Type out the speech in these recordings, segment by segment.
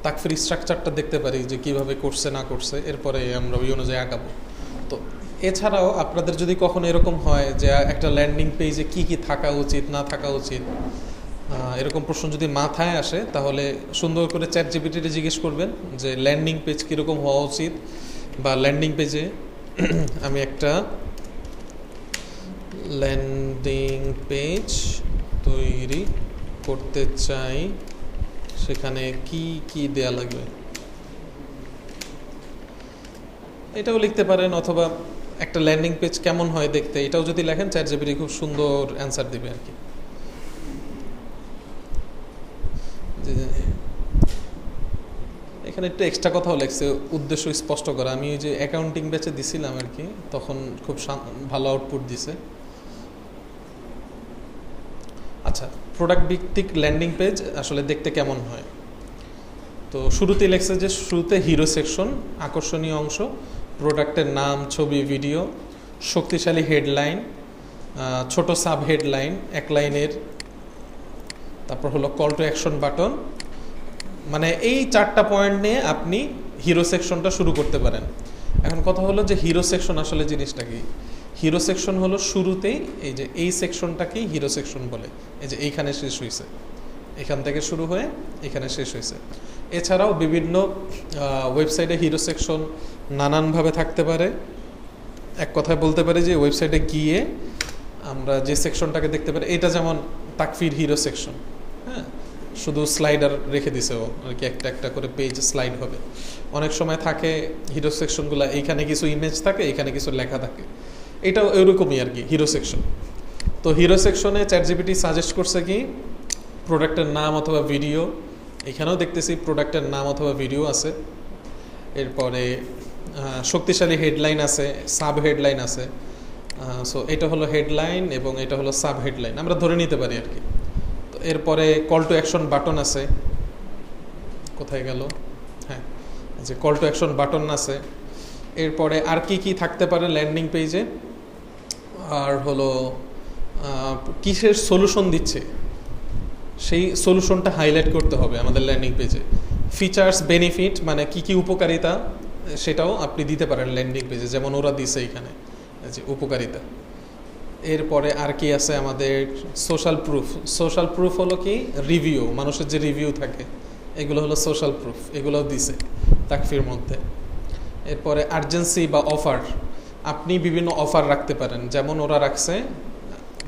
তাকফির স্ট্রাকচারটা দেখতে পারি যে কিভাবে করছে না করছে, এরপরে আমরা ওই অনুযায়ী আগাবো। তো এছাড়াও আপনাদের যদি কখনো এরকম হয় যে একটা ল্যান্ডিং পেজে কি কি থাকা উচিত না থাকা উচিত, এরকম প্রশ্ন যদি মাথায় আসে, তাহলে সুন্দর করে চ্যাট জিপিটিতে জিজ্ঞেস করবেন যে ল্যান্ডিং পেজ কীরকম হওয়া উচিত, বা ল্যান্ডিং পেজে আমি একটা ল্যান্ডিং পেজ তৈরি করতে চাই, সেখানে কি কি দেয়া লাগবে, এটাও লিখতে পারেন। অথবা একটা ল্যান্ডিং পেজ কেমন হয় দেখতে, এটাও যদি লেখেন চ্যাট জিপিটি খুব সুন্দর অ্যান্সার দিবে আর কি। এখানে একটু এক্সট্রা কথাও লেখছে, উদ্দেশ্য স্পষ্ট করা। আমি ওই যে অ্যাকাউন্টিং ব্যাচে দিছিলাম আর কি, তখন খুব ভালো আউটপুট দিছে। আচ্ছা, প্রোডাক্ট ভিত্তিক ল্যান্ডিং পেজ আসলে দেখতে কেমন হয়? তো শুরুতেই লেখছে যে শুরুতে হিরো সেকশন, আকর্ষণীয় অংশ, প্রোডাক্টের নাম, ছবি, ভিডিও, শক্তিশালী হেডলাইন, ছোট সাব হেডলাইন এক লাইনের, তারপর হলো কল টু অ্যাকশন বাটন। মানে এই 4টা পয়েন্ট নিয়ে আপনি হিরো সেকশনটা শুরু করতে পারেন। এখন কথা হলো যে হিরো সেকশন আসলে জিনিসটা কি? হিরো সেকশন হলো শুরুতেই এই যে এই সেকশনটাকেই হিরো সেকশন বলে। এই যে এইখানে শেষ হয়েছে, এখান থেকে শুরু হয়ে এখানে শেষ হয়েছে। এছাড়াও বিভিন্ন ওয়েবসাইটে হিরো সেকশন নানানভাবে থাকতে পারে। এক কথায় বলতে পারি যে ওয়েবসাইটে গিয়ে আমরা যে সেকশনটাকে দেখতে পারি, এটা যেমন তাকফির হিরো সেকশন, হ্যাঁ, শুধু স্লাইডার রেখে দিছে ও আর কি, একটা একটা করে পেজ স্লাইড হবে। অনেক সময় থাকে হিরো সেকশনগুলো এইখানে কিছু ইমেজ থাকে, এখানে কিছু লেখা থাকে, এটাও এরকমই আর কি হিরো সেকশন। তো হিরো সেকশনে চ্যাট জিপিটি সাজেস্ট করছে কি প্রোডাক্টের নাম অথবা ভিডিও, এখানেও দেখতেছি প্রোডাক্টের নাম অথবা ভিডিও আছে। এরপরে শক্তিশালী হেডলাইন আছে, সাব হেডলাইন আছে। সো এটা হলো হেডলাইন এবং এটা হলো সাব হেডলাইন, আমরা ধরে নিতে পারি আর কি। তো এরপরে কল টু অ্যাকশন বাটন আছে, কোথায় গেল, হ্যাঁ, যে কল টু অ্যাকশন বাটন আছে। এরপরে আর কি কি থাকতে পারে ল্যান্ডিং পেজে, আর হলো কিসের সলিউশন দিচ্ছে সেই সলিউশনটা হাইলাইট করতে হবে আমাদের ল্যান্ডিং পেজে। ফিচার্স, বেনিফিট, মানে কি কি উপকারিতা, সেটাও আপনি দিতে পারেন ল্যান্ডিং পেজে, যেমন ওরা দিছে এখানে যে উপকারিতা। এরপরে আর কি আছে আমাদের, সোশ্যাল প্রুফ। সোশ্যাল প্রুফ হলো কি রিভিউ, মানুষের যে রিভিউ থাকে এগুলো হলো সোশ্যাল প্রুফ, এগুলোও দিছে তাকফির মধ্যে। এরপরে আর্জেন্সি বা অফার, আপনি বিভিন্ন অফার রাখতে পারেন, যেমন ওরা রাখছে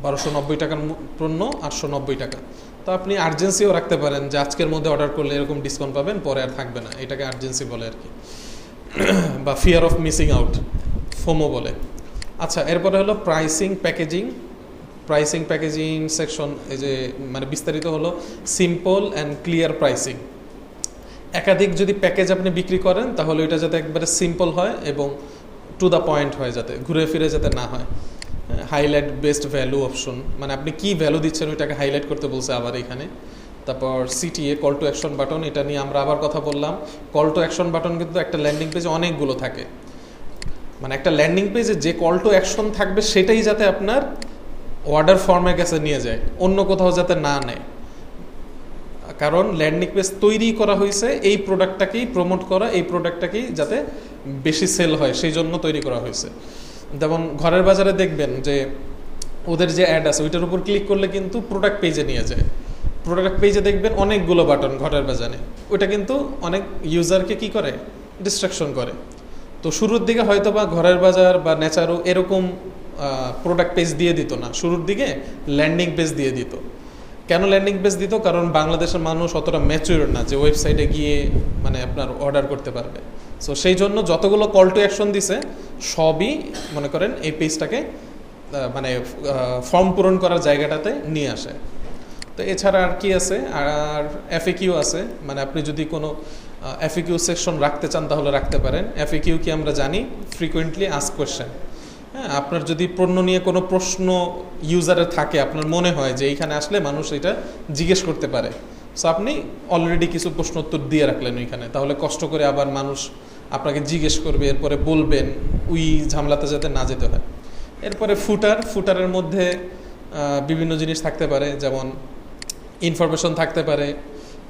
1290 টাকার পণ্য 890 টাকা, তো আপনি আর্জেন্সিও রাখতে পারেন যে আজকের মধ্যে অর্ডার করলে এরকম ডিসকাউন্ট পাবেন, পরে আর থাকবে না, এটাকে আর্জেন্সি বলে আর কি, বা fear of missing out, FOMO বলে। আচ্ছা, এরপরে হলো pricing, packaging. Pricing packaging section, এই যে মানে বিস্তারিত হলো সিম্পল অ্যান্ড ক্লিয়ার প্রাইসিং। একাধিক যদি প্যাকেজ আপনি বিক্রি করেন তাহলে ওইটা যাতে একবারে সিম্পল হয় এবং টু দ্য পয়েন্ট হয়, যাতে ঘুরে ফিরে যাতে না হয়। হাইলাইট বেস্ট ভ্যালু অপশন, মানে আপনি কি ভ্যালু দিচ্ছেন ওইটাকে হাইলাইট করতে বলছে আবার এখানে। তারপর CTA, call to action button, এটা নিয়ে আমরা আবার কথা বললাম। কল টু অ্যাকশন বাটন কিন্তু একটা ল্যান্ডিং পেজে অনেকগুলো থাকে, মানে একটা ল্যান্ডিং পেজে যে কল টু অ্যাকশন থাকবে সেটাই যাতে আপনার অর্ডার ফর্মের কাছে নিয়ে যায়, অন্য কোথাও যাতে না নেয়। কারণ ল্যান্ডিং পেজ তৈরি করা হয়েছে এই প্রোডাক্টটাকেই প্রমোট করা, এই প্রোডাক্টটাকেই যাতে বেশি সেল হয় সেই জন্য তৈরি করা হয়েছে। যেমন ঘরের বাজারে দেখবেন যে ওদের যে অ্যাড আছে ওইটার উপর ক্লিক করলে কিন্তু প্রোডাক্ট পেজে নিয়ে যায়। প্রোডাক্ট পেজে দেখবেন অনেকগুলো বাটন ঘরের বাজারে, ওইটা কিন্তু অনেক ইউজারকে কি করে, ডিস্ট্রাকশন করে। তো শুরুর দিকে হয়তো বা ঘরের বাজার বা নেচারও এরকম প্রোডাক্ট পেজ দিয়ে দিত না, শুরুর দিকে ল্যান্ডিং পেজ দিয়ে দিত। কেন ল্যান্ডিং পেজ দিত? কারণ বাংলাদেশের মানুষ অতটা ম্যাচিউর না যে ওয়েবসাইটে গিয়ে মানে আপনার অর্ডার করতে পারবে। সো সেই জন্য যতগুলো কল টু অ্যাকশন দিছে সবই মনে করেন এই পেজটাকে মানে ফর্ম পূরণ করার জায়গাটাতে নিয়ে আসে। তো এছাড়া আর কি আছে, আর এফএকিউ আছে, মানে আপনি যদি কোনো এফএকিউ সেকশন রাখতে চান তাহলে রাখতে পারেন। এফএকিউ কি আমরা জানি, ফ্রিকোয়েন্টলি আস্ক কোয়েশ্চেন। হ্যাঁ, আপনার যদি পণ্য নিয়ে কোনো প্রশ্ন ইউজারের থাকে, আপনার মনে হয় যে এইখানে আসলে মানুষ এটা জিজ্ঞেস করতে পারে, সো আপনি অলরেডি কিছু প্রশ্ন উত্তর দিয়ে রাখলেন ওইখানে, তাহলে কষ্ট করে আবার মানুষ আপনাকে জিজ্ঞেস করবে, এরপরে বলবেন, ওই ঝামেলাতে যাতে না যেতে হয়। এরপরে ফুটারের মধ্যে বিভিন্ন জিনিস থাকতে পারে, যেমন ইনফরমেশন থাকতে পারে,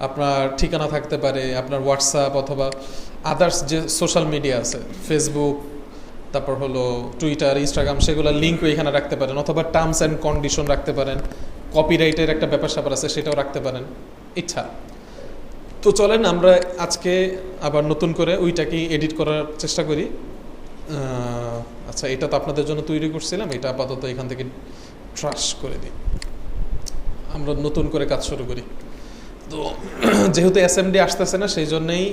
আপনার ঠিকানা থাকতে পারে, আপনার হোয়াটসঅ্যাপ অথবা আদার্স যে সোশ্যাল মিডিয়া আছে, ফেসবুক, তারপর হলো টুইটার, ইনস্টাগ্রাম, সেগুলো লিঙ্কও এখানে রাখতে পারেন, অথবা টার্মস অ্যান্ড কন্ডিশন রাখতে পারেন, কপিরাইটের একটা ব্যাপার স্যাপার আছে সেটাও রাখতে পারেন, ইচ্ছা। তো চলেন আমরা আজকে আবার নতুন করে ওইটাকে এডিট করার চেষ্টা করি। আচ্ছা, এটা তো আপনাদের জন্য তৈরি করছিলাম, এটা আপাতত এখান থেকে ট্রাশ করে দিই, আমরা নতুন করে কাজ শুরু করি। তো যেহেতু এসএমডি আসতেছে না, সেই জন্যই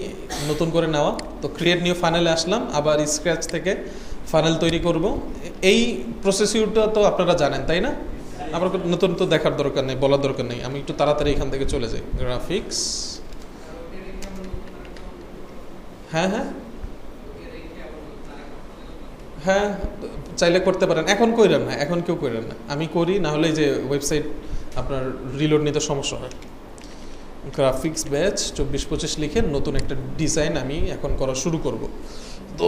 নতুন করে নেওয়া। তো ক্রিয়েট নিউ ফানেলে আসলাম, আবার স্ক্র্যাচ থেকে ফানেল তৈরি করব। এই প্রসেসিউরটা তো আপনারা জানেন, তাই না? আবার নতুন তো দেখার দরকার নেই, বলার দরকার নেই। আমি একটু তাড়াতাড়ি এখান থেকে চলে যাই। গ্রাফিক্স, হ্যাঁ হ্যাঁ হ্যাঁ, চাইলে করতে পারেন। এখন কইরেন না, এখন কেউ কইরেন না, আমি করি, না হলে যে ওয়েবসাইট আপনার রিলোড নিতে সমস্যা হয়। গ্রাফিক্স ব্যাচ 24-25 লিখে নতুন একটা ডিজাইন আমি এখন করা শুরু করব। তো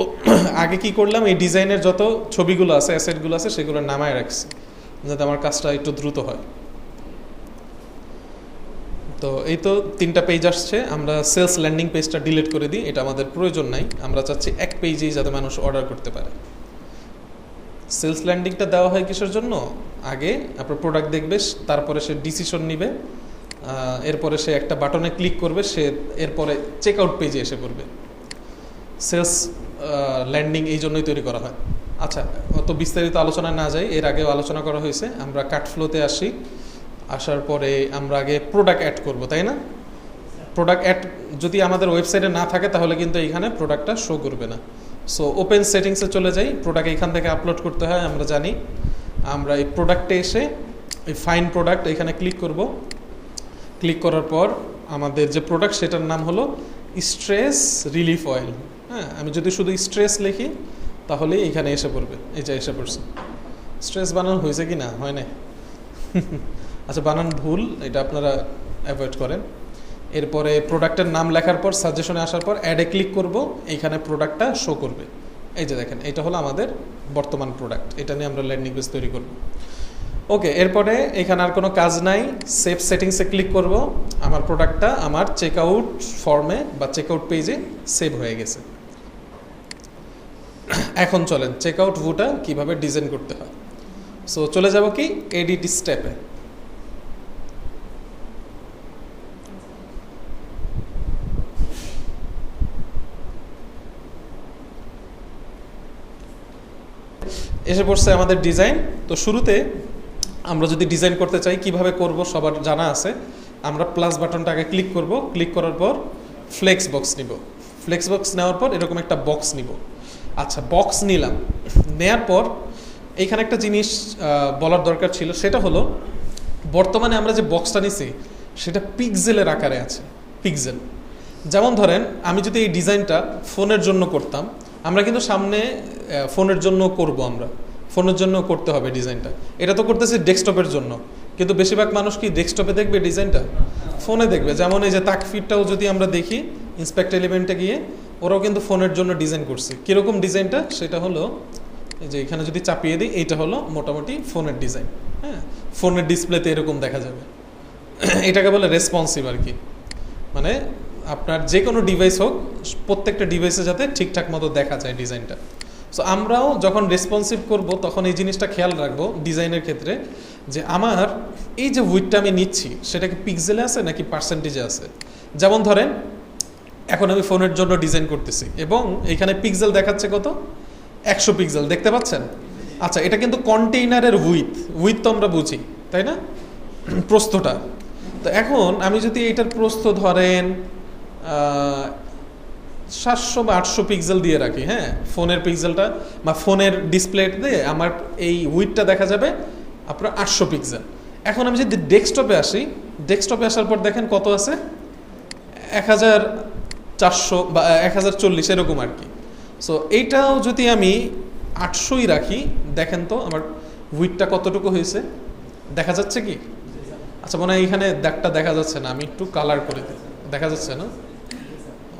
আগে কি করলাম, এই ডিজাইনের যত ছবিগুলো আছে, অ্যাসেটগুলো আছে, সেগুলো নামায় রাখছি যাতে আমার কাজটা একটু দ্রুত হয়। তো এই তো 3টা পেজ আসছে। আমরা সেলস ল্যান্ডিং পেজটা ডিলিট করে দিই, এটা আমাদের প্রয়োজন নাই। আমরা চাচ্ছি এক পেজেই যাতে মানুষ অর্ডার করতে পারে। সেলস ল্যান্ডিংটা দেওয়া হয় কিসের জন্য? আগে আপনার প্রোডাক্ট দেখবে, তারপরে সে ডিসিশন নিবে, এরপরে সে একটা বাটনে ক্লিক করবে, সে এরপরে চেক আউট পেজে এসে পড়বে। সেলস ল্যান্ডিং এই জন্যই তৈরি করা হয়। আচ্ছা, অত বিস্তারিত আলোচনা না যাই, এর আগেও আলোচনা করা হয়েছে। আমরা কাট ফ্লোতে আসি, আসার পরে আমরা আগে প্রোডাক্ট অ্যাড করব, তাই না? প্রোডাক্ট অ্যাড যদি আমাদের ওয়েবসাইটে না থাকে তাহলে কিন্তু এইখানে প্রোডাক্টটা শো করবে না। সো ওপেন সেটিংসে চলে যাই, প্রোডাক্ট এইখান থেকে আপলোড করতে হয়, আমরা জানি। আমরা এই প্রোডাক্টে এসে এই ফাইন প্রোডাক্ট এখানে ক্লিক করব। ক্লিক করার পর আমাদের যে প্রোডাক্ট সেটার নাম হলো স্ট্রেস রিলিফ অয়েল। হ্যাঁ, আমি যদি শুধু স্ট্রেস লিখি তাহলে এখানে এসে পড়বে। এই যে এসে পড়ছে। স্ট্রেস বানান হয়েছে কি না? হয় না? আচ্ছা, বানান ভুল, এটা আপনারা অ্যাভয়েড করেন। এরপরে প্রোডাক্টের নাম লেখার পর সাজেশনে আসার পর অ্যাডে ক্লিক করব, এইখানে প্রোডাক্টটা শো করবে। এই যে দেখেন, এটা হলো আমাদের বর্তমান প্রোডাক্ট, এটা নিয়ে আমরা ল্যান্ডিং পেজ তৈরি করব। ওকে, এরপরে এখানে আর কোনো কাজ নাই, সেভ সেটিংসে ক্লিক করব। আমার প্রোডাক্টটা আমার চেকআউট ফর্মে বা চেকআউট পেজে সেভ হয়ে গেছে। এখন চলেন চেকআউট ভিউটা কীভাবে ডিজাইন করতে হয়। সো চলে যাব কি এডিট স্টেপে। এসে পড়ছে আমাদের ডিজাইন। তো শুরুতে আমরা যদি ডিজাইন করতে চাই কিভাবে করব সবার জানা আছে। আমরা প্লাস বাটনটা আগে ক্লিক করব, ক্লিক করার পর ফ্লেক্স বক্স নিব। ফ্লেক্স বক্স নেওয়ার পর এরকম একটা বক্স নিব। আচ্ছা, বক্স নিলাম, নেয়ার পর এইখানে একটা জিনিস বলার দরকার ছিল, সেটা হলো বর্তমানে আমরা যে বক্সটা নিছি সেটা পিক্সেলের আকারে আছে। পিক্সেল, যেমন ধরেন আমি যদি এই ডিজাইনটা ফোনের জন্য করতাম, আমরা কিন্তু সামনে ফোনের জন্য করব, আমরা ফোনের জন্য করতে হবে ডিজাইনটা। এটা তো করতেছি ডেস্কটপের জন্য, কিন্তু বেশিরভাগ মানুষ কি ডেস্কটপে দেখবে ডিজাইনটা? ফোনে দেখবে। যেমন এই যে তাকফিরটাও যদি আমরা দেখি ইন্সপেক্ট এলিমেন্টে গিয়ে, ওরাও কিন্তু ফোনের জন্য ডিজাইন করছে। কীরকম ডিজাইনটা? সেটা হলো এই যে এখানে যদি চাপিয়ে দিই, এইটা হলো মোটামুটি ফোনের ডিজাইন। হ্যাঁ, ফোনের ডিসপ্লেতে এরকম দেখা যাবে। এটাকে বলে রেসপন্সিভ আর কি, মানে আপনার যে কোনো ডিভাইস হোক, প্রত্যেকটা ডিভাইসে যাতে ঠিকঠাক মতো দেখা যায় ডিজাইনটা। সো আমরাও যখন রেসপন্সিভ করব তখন এই জিনিসটা খেয়াল রাখবো ডিজাইনের ক্ষেত্রে, যে আমার এই যে উইডটা আমি নিচ্ছি সেটা কি পিক্সেলে আছে নাকি পার্সেন্টেজে আছে। যেমন ধরেন এখন আমি ফোনের জন্য ডিজাইন করতেছি এবং এখানে পিক্সেল দেখাচ্ছে কত? 100 পিক্সেল, দেখতে পাচ্ছেন? আচ্ছা, এটা কিন্তু কন্টেইনারের উইথ তো আমরা বুঝি, তাই না? প্রস্থটা। তো এখন আমি যদি এটার প্রস্থ ধরেন 700 বা 800 পিক্সেল দিয়ে রাখি, হ্যাঁ, ফোনের পিক্সেলটা বা ফোনের ডিসপ্লেতে আমার এই উইডটা দেখা যাবে আপনার 800 পিক্সেল। এখন আমি যদি ডেস্কটপে আসি, ডেস্কটপে আসার পর দেখেন কত আছে? 1400 বা 1040 এরকম আর কি। সো এইটাও যদি আমি 800ই রাখি, দেখেন তো আমার উইডটা কতটুকু হয়েছে, দেখা যাচ্ছে কি? আচ্ছা, মনে হয় এখানে দাগটা দেখা যাচ্ছে না, আমি একটু কালার করে দিই। দেখা যাচ্ছে না?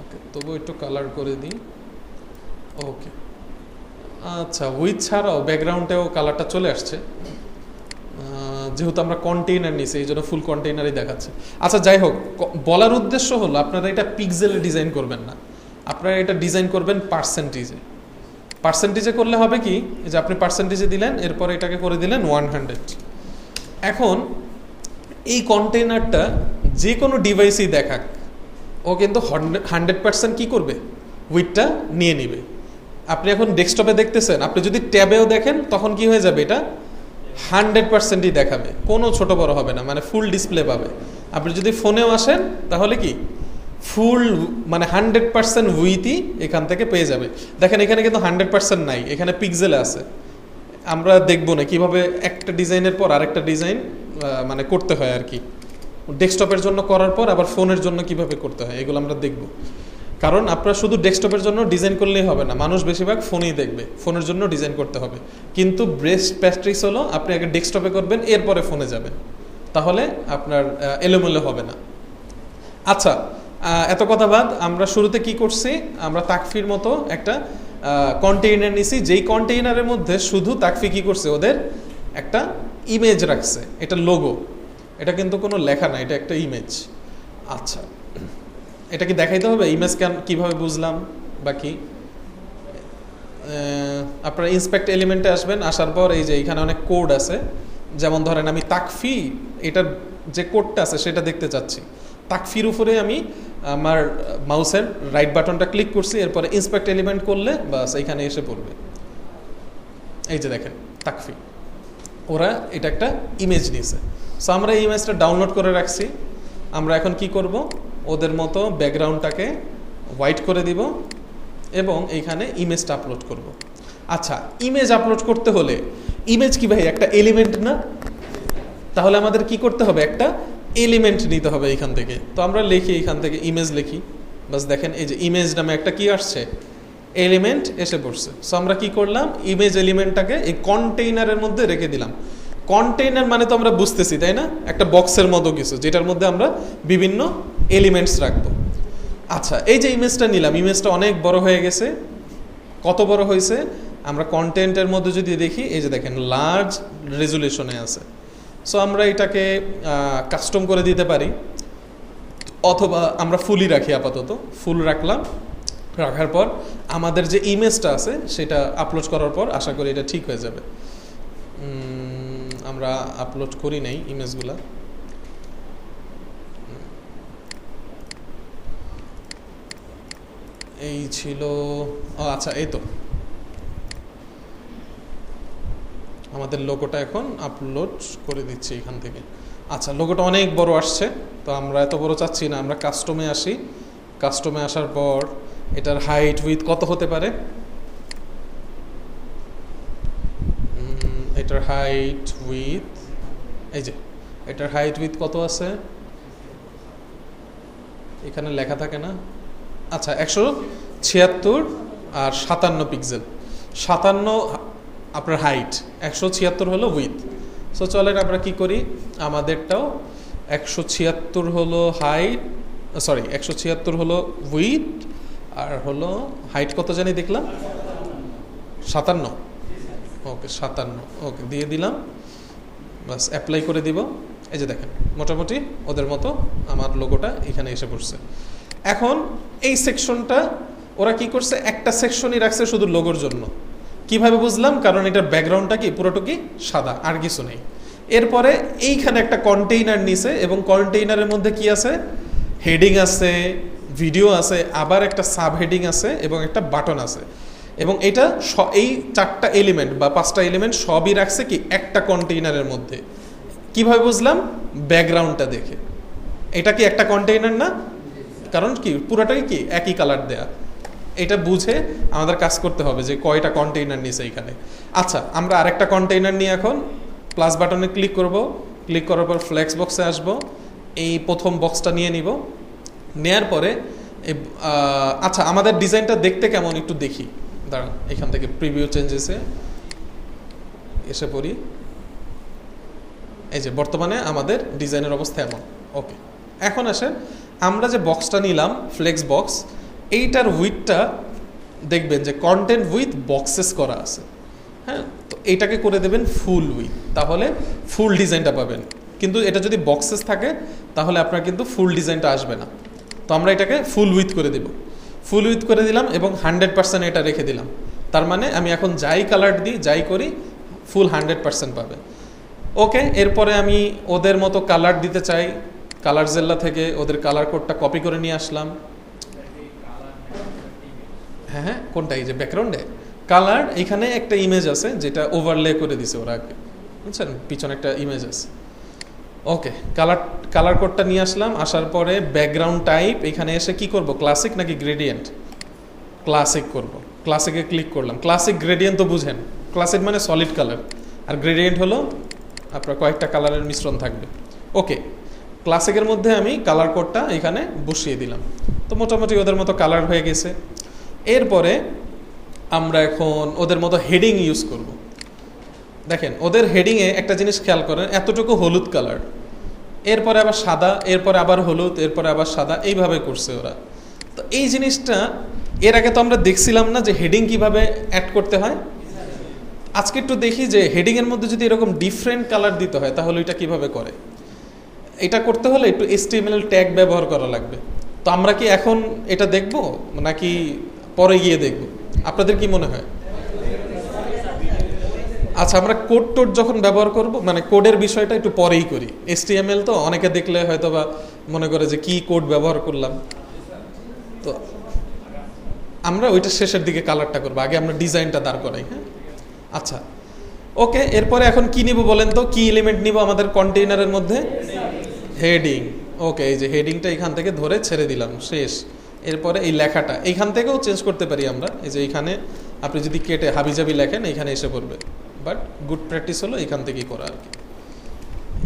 ওকে, তবু একটু কালার করে দিই। ওকে, আচ্ছা, উইথ ছাড়াও ব্যাকগ্রাউন্ডেও কালারটা চলে আসছে। যেহেতু আমরা কন্টেইনার নিছি এই জন্য ফুল কন্টেইনারই দেখাচ্ছে। আচ্ছা যাই হোক, বলার উদ্দেশ্য হলো আপনারা এটা পিক্সেলে ডিজাইন করবেন না, আপনারা এটা ডিজাইন করবেন পার্সেন্টেজে। পার্সেন্টেজে করলে হবে কি, যে আপনি পার্সেন্টেজে দিলেন, এরপরে এটাকে করে দিলেন 100। এখন এই কন্টেইনারটা যে কোনো ডিভাইসই দেখাক, ও কিন্তু 100% কি করবে, উইথটা নিয়ে নিবে। আপনি এখন ডেস্কটপে দেখতেছেন, আপনি যদি ট্যাবেও দেখেন তখন কি হয়ে যাবে, এটা 100%ই দেখাবে, কোনো ছোট বড় হবে না, মানে ফুল ডিসপ্লে পাবে। আপনি যদি ফোনেও আসেন তাহলে কি ফুল মানে 100% উইথই এখান থেকে পেয়ে যাবে। দেখেন এখানে কিন্তু 100% নাই, এখানে পিক্সেলে আছে। আমরা দেখবো না কিভাবে একটা ডিজাইনের পর আরেকটা ডিজাইন মানে করতে হয় আর কি, ডেস্কটপের জন্য করার পর আবার ফোনের জন্য কিভাবে করতে হয় এগুলো আমরা দেখব। কারণ আপনারা শুধু ডেস্কটপের জন্য ডিজাইন করলেই হবে না, মানুষ বেশিরভাগ ফোনেই দেখবে, ফোনের জন্য ডিজাইন করতে হবে। কিন্তু বেস্ট প্র্যাকটিস হলো আপনি আগে ডেস্কটপে করবেন, এরপরে ফোনে যাবেন, তাহলে আপনার এলোমেলো হবে না। আচ্ছা, এত কথা বাদ, আমরা শুরুতে কি করছি, আমরা তাকফির মতো একটা কন্টেইনার নিছি, যেই কন্টেইনারের মধ্যে শুধু তাকফি কি করছে, ওদের একটা ইমেজ রাখছে, এটা লোগো, এটা কিন্তু কোনো লেখা না, এটা একটা ইমেজ। আচ্ছা, এটা কি দেখাইতে হবে ইমেজ কিভাবে বুঝলাম বাকি? আপনারা ইন্সপেক্ট এলিমেন্টে আসবেন, আসার পর এই যে এখানে অনেক কোড আছে, যেমন ধরেন আমি তাকফি এটার যে কোডটা আছে সেটা দেখতে চাচ্ছি। তাকফির উপরে আমি আমার মাউসের রাইট বাটনটা ক্লিক করছি, এরপরে ইন্সপেক্ট এলিমেন্ট করলে বাস এইখানে এসে পড়বে। এই যে দেখেন তাকফি, ওরা এটা একটা ইমেজ নিয়েছে। সো আমরা এই ইমেজটা ডাউনলোড করে রাখছি। আমরা এখন কি করব, ওদের মতো ব্যাকগ্রাউন্ডটাকে হোয়াইট করে দিব এবং এইখানে ইমেজটা আপলোড করব। আচ্ছা, ইমেজ আপলোড করতে হলে ইমেজ কি ভাই একটা এলিমেন্ট না? তাহলে আমাদের কি করতে হবে, একটা এলিমেন্ট নিতে হবে এইখান থেকে। তো আমরা লিখি এইখান থেকে ইমেজ লিখি, বাস দেখেন এই যে ইমেজ নামে একটা কি আসছে, এলিমেন্ট এসে পড়ছে। সো আমরা কি করলাম, ইমেজ এলিমেন্টটাকে এই কন্টেইনারের মধ্যে রেখে দিলাম। কন্টেইনার মানে তো আমরা বুঝতেছি তাই না, একটা বক্সের মতো কিছু যেটার মধ্যে আমরা বিভিন্ন এলিমেন্টস রাখবো। আচ্ছা, এই যে ইমেজটা নিলাম, ইমেজটা অনেক বড় হয়ে গেছে। কত বড় হয়েছে, আমরা কন্টেন্টের মধ্যে যদি দেখি, এই যে দেখেন লার্জ রেজুলেশনে আছে। সো আমরা এটাকে কাস্টম করে দিতে পারি, অথবা আমরা ফুলই রাখি, আপাতত ফুল রাখলাম। রাখার পর আমাদের যে ইমেজটা আছে সেটা আপলোড করার পর আশা করি এটা ঠিক হয়ে যাবে। আমরা আপলোড করি নাই ইমেজগুলা, এই ছিল। আচ্ছা, এই তো আমাদের লোগোটা এখন আপলোড করে দিচ্ছি এখান থেকে। আচ্ছা, লোগোটা অনেক বড় আসছে, তো আমরা এত বড় চাচ্ছি না, আমরা কাস্টমে আসি। কাস্টমে আসার পর এটার হাইট উইথ কত হতে পারে, এটার হাইট উইথ, এই যে এটার হাইট উইথ কত আছে, এখানে লেখা থাকে না। আচ্ছা, 176 আর 57 পিক্সেল। 57 আপনার হাইট, 176 হলো উইথ। সো চলেন আমরা কি করি, আমাদেরটাও 176 হলো হাইট, সরি 176 হলো উইথ, আর হলো হাইট কত জানি দেখলাম 57। ওকে 57, ওকে দিয়ে দিলাম, বাস অ্যাপ্লাই করে দিব। এই যে দেখেন মোটামুটি ওদের মতো আমার লোগোটা এখানে এসে পড়ছে। এখন এই সেকশনটা ওরা কি করছে, একটা সেকশনই রাখছে শুধু লোগোর জন্য। কিভাবে বুঝলাম, কারণ এটার ব্যাকগ্রাউন্ডটা কি পুরোটুকি সাদা, আর কিছু নেই। এরপরে এইখানে একটা কন্টেইনার নিছে এবং কন্টেইনারের মধ্যে কি আছে, হেডিং আছে, ভিডিও আছে, আবার একটা সাব হেডিং আছে এবং একটা বাটন আছে। এবং এটা এই 4টা এলিমেন্ট বা 5টা এলিমেন্ট সবই রাখছে কি একটা কন্টেইনারের মধ্যে। কিভাবে বুঝলাম, ব্যাকগ্রাউন্ডটা দেখে। এটা কি একটা কন্টেইনার না, কারণ কি পুরোটাই কি একই কালার দেয়া। এটা বুঝে আমাদের কাজ করতে হবে যে কয়টা কন্টেইনার নিছে এখানে। আচ্ছা, আমরা আরেকটা কন্টেইনার নিয়ে এখন প্লাস বাটনে ক্লিক করব। ক্লিক করার পর ফ্লেক্স বক্সে আসব, এই প্রথম বক্সটা নিয়ে নিব। নেয়ার পরে আচ্ছা, আমাদের ডিজাইনটা দেখতে কেমন একটু দেখি, দাঁড়ান এখান থেকে প্রিভিউ চেঞ্জেসে এসে পড়ি। এই যে বর্তমানে আমাদের ডিজাইনের অবস্থা এমন। ওকে, এখন আসেন আমরা যে বক্সটা নিলাম ফ্লেক্স বক্স, এইটার উইথটা দেখবেন যে কন্টেন্ট উইথ বক্সেস করা আছে। হ্যাঁ, তো এইটাকে করে দেবেন ফুল উইথ, তাহলে ফুল ডিজাইনটা পাবেন। কিন্তু এটা যদি বক্সেস থাকে তাহলে আপনার কিন্তু ফুল ডিজাইনটা আসবে না। তো আমরা এটাকে ফুল উইথ করে দেব, ফুল উইথ করে দিলাম এবং 100% এটা রেখে দিলাম। তার মানে আমি এখন যাই কালার দিই, যাই করি, ফুল 100% পাবে। ওকে, এরপরে আমি ওদের মতো কালার দিতে চাই, কালার জেল্লা থেকে ওদের কালার কোডটা কপি করে নিয়ে আসলাম। হ্যাঁ হ্যাঁ, কোনটা? এই যে ব্যাকগ্রাউন্ডে কালার, এখানে একটা ইমেজ আছে যেটা ওভারলে করে দিছে ওরা আগে, বুঝছেন, পিছনে একটা ইমেজ আছে। ওকে, কালার কোডটা নিয়ে আসলাম, আসার পরে ব্যাকগ্রাউন্ড টাইপ, এখানে এসে কি করব, ক্লাসিক নাকি গ্রেডিয়েন্ট? ক্লাসিক করব। ক্লাসিকে ক্লিক করলাম। ক্লাসিক গ্রেডিয়েন্ট তো বুঝেন, ক্লাসিক মানে সলিড কালার, আর গ্রেডিয়েন্ট হলো আপনার কয়েকটা কালারের মিশ্রণ থাকবে। ওকে, ক্লাসিকের মধ্যে আমি কালার কোডটা এখানে বসিয়ে দিলাম। তো মোটামুটি ওদের মতো কালার হয়ে গেছে। এরপরে আমরা এখন ওদের মতো হেডিং ইউজ করব। দেখেন ওদের হেডিংয়ে একটা জিনিস খেয়াল করেন, এতটুকু হলুদ কালার, এরপরে আবার সাদা, এরপরে আবার হলুদ, এরপরে আবার সাদা, এইভাবে করছে ওরা। তো এই জিনিসটা এর আগে তো আমরা দেখছিলাম না যে হেডিং কিভাবে অ্যাড করতে হয়। আজকে একটু দেখি যে হেডিংয়ের মধ্যে যদি এরকম ডিফারেন্ট কালার দিতে হয় তাহলে এটা কিভাবে করে। এটা করতে হলে একটু HTML ট্যাগ ব্যবহার করা লাগবে। তো আমরা কি এখন এটা দেখব নাকি পরে গিয়ে দেখব? আপনাদের কি মনে হয়? আচ্ছা, আমরা কোড টোড যখন ব্যবহার করব, মানে কোডের বিষয়টা একটু পরেই করি। HTML তো অনেকে দেখলে হয়তো বা মনে করে যে কি কোড ব্যবহার করলাম, তো আমরা ওইটা শেষের দিকে কালারটা করবো, আগে আমরা ডিজাইনটা দাঁড় করাই। হ্যাঁ, আচ্ছা, ওকে। এরপরে এখন কি নিব বলেন তো, কি এলিমেন্ট নিব আমাদের কন্টেইনারের মধ্যে? হেডিং। ওকে, এই যে হেডিংটা এখান থেকে ধরে ছেড়ে দিলাম, শেষ। এরপরে এই লেখাটা এইখান থেকেও চেঞ্জ করতে পারি আমরা, এই যে এইখানে আপনি যদি কেটে হাবিজাবি লেখেন এখানে এসে পড়বে, বাট গুড প্র্যাকটিস হলো এখান থেকেই করা আর কি।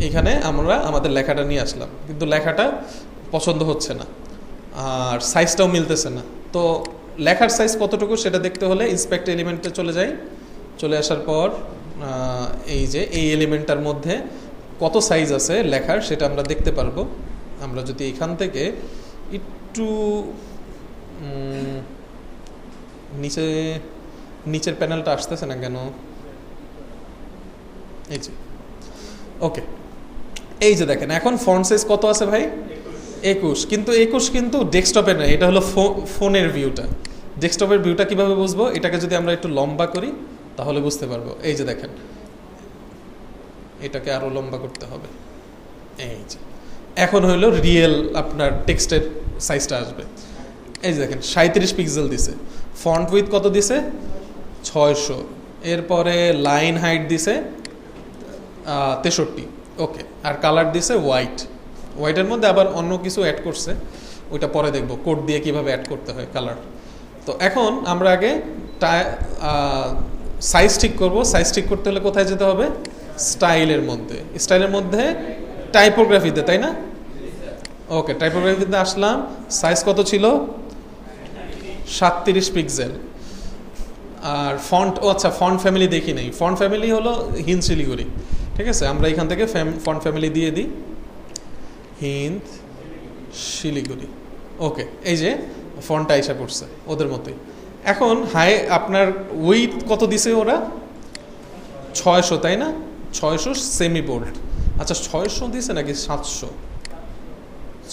এখানে আমরা আমাদের লেখাটা নিয়ে আসলাম, কিন্তু লেখাটা পছন্দ হচ্ছে না আর সাইজটাও মিলতেছে না। তো লেখার সাইজ কতটুকু সেটা দেখতে হলে ইন্সপেক্ট এলিমেন্টে চলে যাই। চলে আসার পর এই যে এই এলিমেন্টটার মধ্যে কত সাইজ আছে লেখার সেটা আমরা দেখতে পারবো। আমরা যদি এখান থেকে একটু নিচের প্যানেলটা আসতেছে না কেন, এই যে ওকে, এই যে দেখেন এখন ফন্ট সাইজ কত আছে ভাই? 21। কিন্তু 21 কিন্তু ডেস্কটপের না, এটা হলো ফোনের ভিউটা। ডেস্কটপের ভিউটা কিভাবে বুঝবো? এটাকে যদি আমরা একটু লম্বা করি তাহলে বুঝতে পারবো। এই যে দেখেন, এটাকে আরো লম্বা করতে হবে। এই যে এখন হইলো রিয়েল আপনার টেক্সটের সাইজটা আসবে। এই যে দেখেন 37 পিক্সেল দিছে। ফন্ট উইথ কত দিছে? 600। এরপরে লাইন হাইট দিছে 63। ওকে, আর কালার দিছে হোয়াইটের মধ্যে আবার অন্য কিছু অ্যাড করছে, ওইটা পরে দেখবো কোড দিয়ে কিভাবে অ্যাড করতে হয় কালার। তো এখন আমরা আগে সাইজ ঠিক করব। সাইজ ঠিক করতে হলে কোথায় যেতে হবে? স্টাইলের মধ্যে টাইপোগ্রাফিতে, তাই না? ওকে, টাইপোগ্রাফিতে আসলাম। সাইজ কত ছিল? 37 পিক্সেল। আর ফন্ট, আচ্ছা ফন্ট ফ্যামিলি দেখি নাই। ফন্ট ফ্যামিলি হলো হিন্দ শিলিগুড়ি, ঠিক আছে? আমরা এখান থেকে ফন্ট ফ্যামিলি দিয়ে দিই, হিন্দ শিলিগুড়ি। ওকে, এই যে ফন্টটা আইসা করছে ওদের মতোই। এখন হাই আপনার উইথ কত দিছে ওরা? 600, তাই না? 600 সেমি বোল্ড। আচ্ছা 600 দিছে নাকি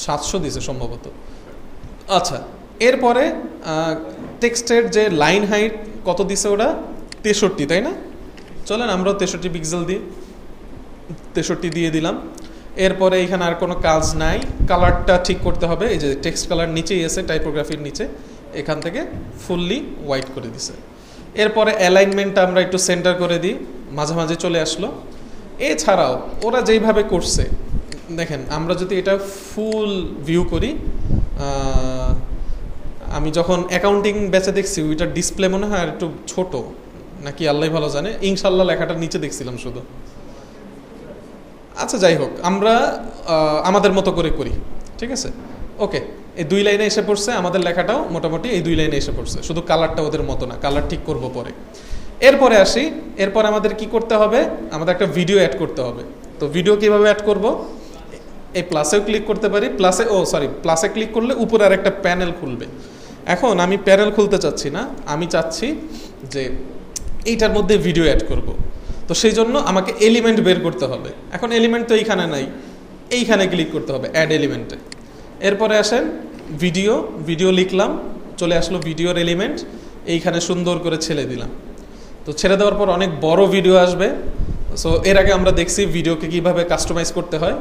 700 দিছে সম্ভবত। আচ্ছা, এরপরে টেক্সটের যে লাইন হাইট কত দিছে ওরা? 63, তাই না? চলেন আমরাও 63 পিক্সেল দিই, 63 দিয়ে দিলাম। এরপরে এখানে আর কোনো কাজ নাই, কালারটা ঠিক করতে হবে। এই যে টেক্সট কালার নিচেই আছে, টাইপোগ্রাফির নিচে, এখান থেকে ফুললি হোয়াইট করে দিছে। এরপরে অ্যালাইনমেন্টটা আমরা একটু সেন্টার করে দিই, মাঝামাঝি চলে আসলো। এছাড়াও ওরা যেইভাবে করছে দেখেন, আমরা যদি এটা ফুল ভিউ করি, আমি যখন অ্যাকাউন্টিং ব্যাচে দেখছি ওইটার ডিসপ্লে মনে হয় আর একটু ছোট নাকি আল্লাহ ভালো জানে, ইনশাল্লাহ লেখাটা নিচে দেখছিলাম শুধু। আচ্ছা যাই হোক, আমরা আমাদের মতো করে করি, ঠিক আছে? ওকে, এই 2 লাইনে এসে পড়ছে, আমাদের লেখাটাও মোটামুটি এই 2 লাইনে এসে পড়ছে, শুধু কালারটা ওদের মতো না, কালার ঠিক করব পরে। এরপরে আসি, এরপর আমাদের কি করতে হবে? আমাদের একটা ভিডিও অ্যাড করতে হবে। তো ভিডিও কিভাবে অ্যাড করব? এই প্লাসেও ক্লিক করতে পারি, প্লাসে ক্লিক করলে উপরে আর একটা প্যানেল খুলবে। এখন আমি প্যানেল খুলতে চাচ্ছি না, আমি চাচ্ছি যে এইটার মধ্যে ভিডিও অ্যাড করব। তো সেই জন্য আমাকে এলিমেন্ট বের করতে হবে। এখন এলিমেন্ট তো এইখানে নাই, এইখানে ক্লিক করতে হবে অ্যাড এলিমেন্টে। এরপরে আসেন ভিডিও লিখলাম, চলে আসলো ভিডিওর এলিমেন্ট, এইখানে সুন্দর করে ছেড়ে দিলাম। তো ছেড়ে দেওয়ার পর অনেক বড় ভিডিও আসবে। সো এর আগে আমরা দেখছি ভিডিওকে কিভাবে কাস্টমাইজ করতে হয়।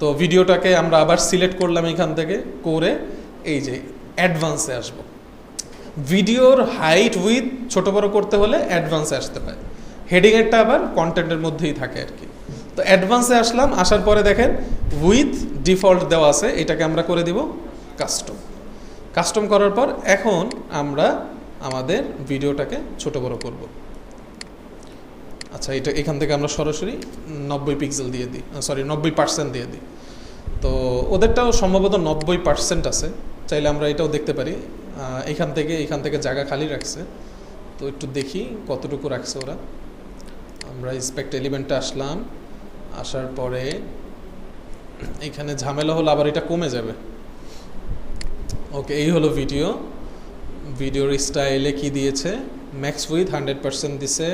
তো ভিডিওটাকে আমরা আবার সিলেক্ট করলাম এখান থেকে, করে এই যে অ্যাডভান্সে আসবো। ভিডিওর হাইট উইথ ছোট বড় করতে হলে অ্যাডভান্সে আসতে হয়। হেডিংয়েরটা আবার কন্টেন্টের মধ্যেই থাকে আর কি। তো অ্যাডভান্সে আসলাম, আসার পরে দেখেন উইথ ডিফল্ট দেওয়া আছে, এটাকে আমরা করে দিব কাস্টম করার পর এখন আমরা আমাদের ভিডিওটাকে ছোট বড় করব। আচ্ছা, এটা এখান থেকে আমরা সরাসরি 90 পিক্সেল দিয়ে দিই, 90% দিয়ে দিই। তো ওদেরটাও সম্ভবত 90% আছে, চাইলে আমরা এটাও দেখতে পারি। এখান থেকে জায়গা খালি রাখছে, তো একটু দেখি কতটুকু রাখছে ওরা। আমরা ইন্সপেক্ট এলিমেন্টে আসলাম, আসার পরে এখানে ঝামেলা হলো আবার এটা কমে যাবে। ওকে, এই হলো ভিডিওর স্টাইলে কি দিয়েছে, ম্যাক্স উইথ 100% দিছে,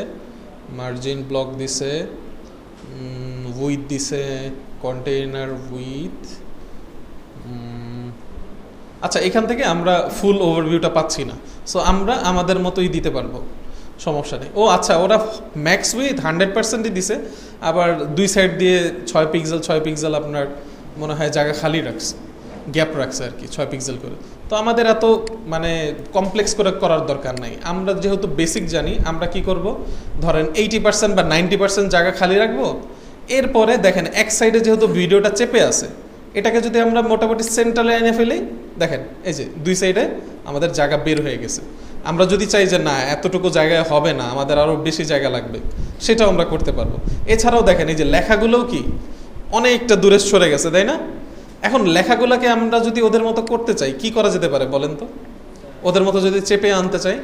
মার্জিন ব্লক দিছে, উইথ দিছে, কন্টেইনার উইথ। আচ্ছা, এখান থেকে আমরা ফুল ওভারভিউটা পাচ্ছি না, সো আমরা আমাদের মতোই দিতে পারবো, সমস্যা নেই। ও আচ্ছা, ওরা ম্যাক্স উইথ 100%ই দিছে, আবার দুই সাইড দিয়ে 6 পিক্সেল আপনার মনে হয় জায়গা খালি রাখছে, গ্যাপ রাখছে আর কি, 6 পিক্সেল করে। তো আমাদের এত মানে কমপ্লেক্স করে করার দরকার নাই। আমরা যেহেতু বেসিক জানি, আমরা কি করব, ধরেন 80% বা 90% জায়গা খালি রাখবো। এরপরে দেখেন এক সাইডে যেহেতু ভিডিওটা চেপে আছে, এটাকে যদি আমরা মোটামুটি সেন্টারে এনে ফেলি, দেখেন এই যে দুই সাইডে আমাদের জায়গা বের হয়ে গেছে। আমরা যদি চাই যে না এতটুকু জায়গায় হবে না, আমাদের আরও বেশি জায়গা লাগবে, সেটাও আমরা করতে পারবো। এছাড়াও দেখেন এই যে লেখাগুলোও কি অনেকটা দূরে সরে গেছে, তাই না? এখন লেখাগুলোকে আমরা যদি ওদের মতো করতে চাই, কি করা যেতে পারে বলেন তো? ওদের মতো যদি চেপে আনতে চাই,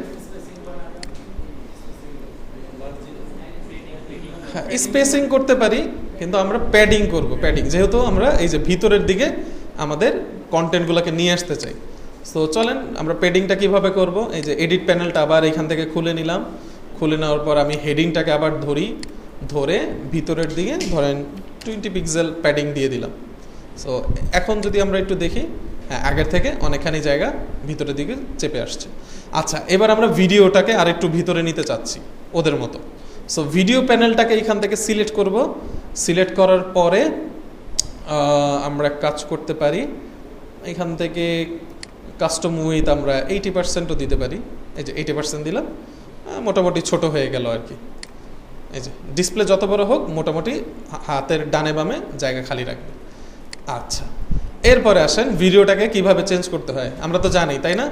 হ্যাঁ স্পেসিং করতে পারি, কিন্তু আমরা প্যাডিং করব। যেহেতু আমরা এই যে ভিতরের দিকে আমাদের কন্টেন্টগুলোকে নিয়ে আসতে চাই। তো চলেন আমরা প্যাডিংটা কিভাবে করব। এই যে এডিট প্যানেলটা আবার এখান থেকে খুলে নিলাম, খুলে নেওয়ার পর আমি হেডিংটাকে আবার ধরে ভিতরের দিকে ধরেন 20 পিক্সেল প্যাডিং দিয়ে দিলাম। সো এখন যদি আমরা একটু দেখি, হ্যাঁ আগের থেকে অনেকখানি জায়গা ভিতরের দিকে চেপে আসছে। আচ্ছা, এবার আমরা ভিডিওটাকে আর একটু ভিতরে নিতে চাচ্ছি ওদের মতো। সো ভিডিও প্যানেলটাকে এখান থেকে সিলেক্ট করব। সিলেক্ট করার পরে আমরা কাজ করতে পারি, এখান থেকে কাস্টম উইথ আমরা 80%ও দিতে পারি। এই যে 80% দিলাম, মোটামুটি ছোট হয়ে গেল আর কি। এই যে ডিসপ্লে যত বড় হোক, মোটামুটি হাতের ডানে বামে জায়গা খালি রাখবে। আচ্ছা, এরপরে আসেন ভিডিওটাকে কিভাবে চেঞ্জ করতে হয় আমরা তো জানি, তাই না?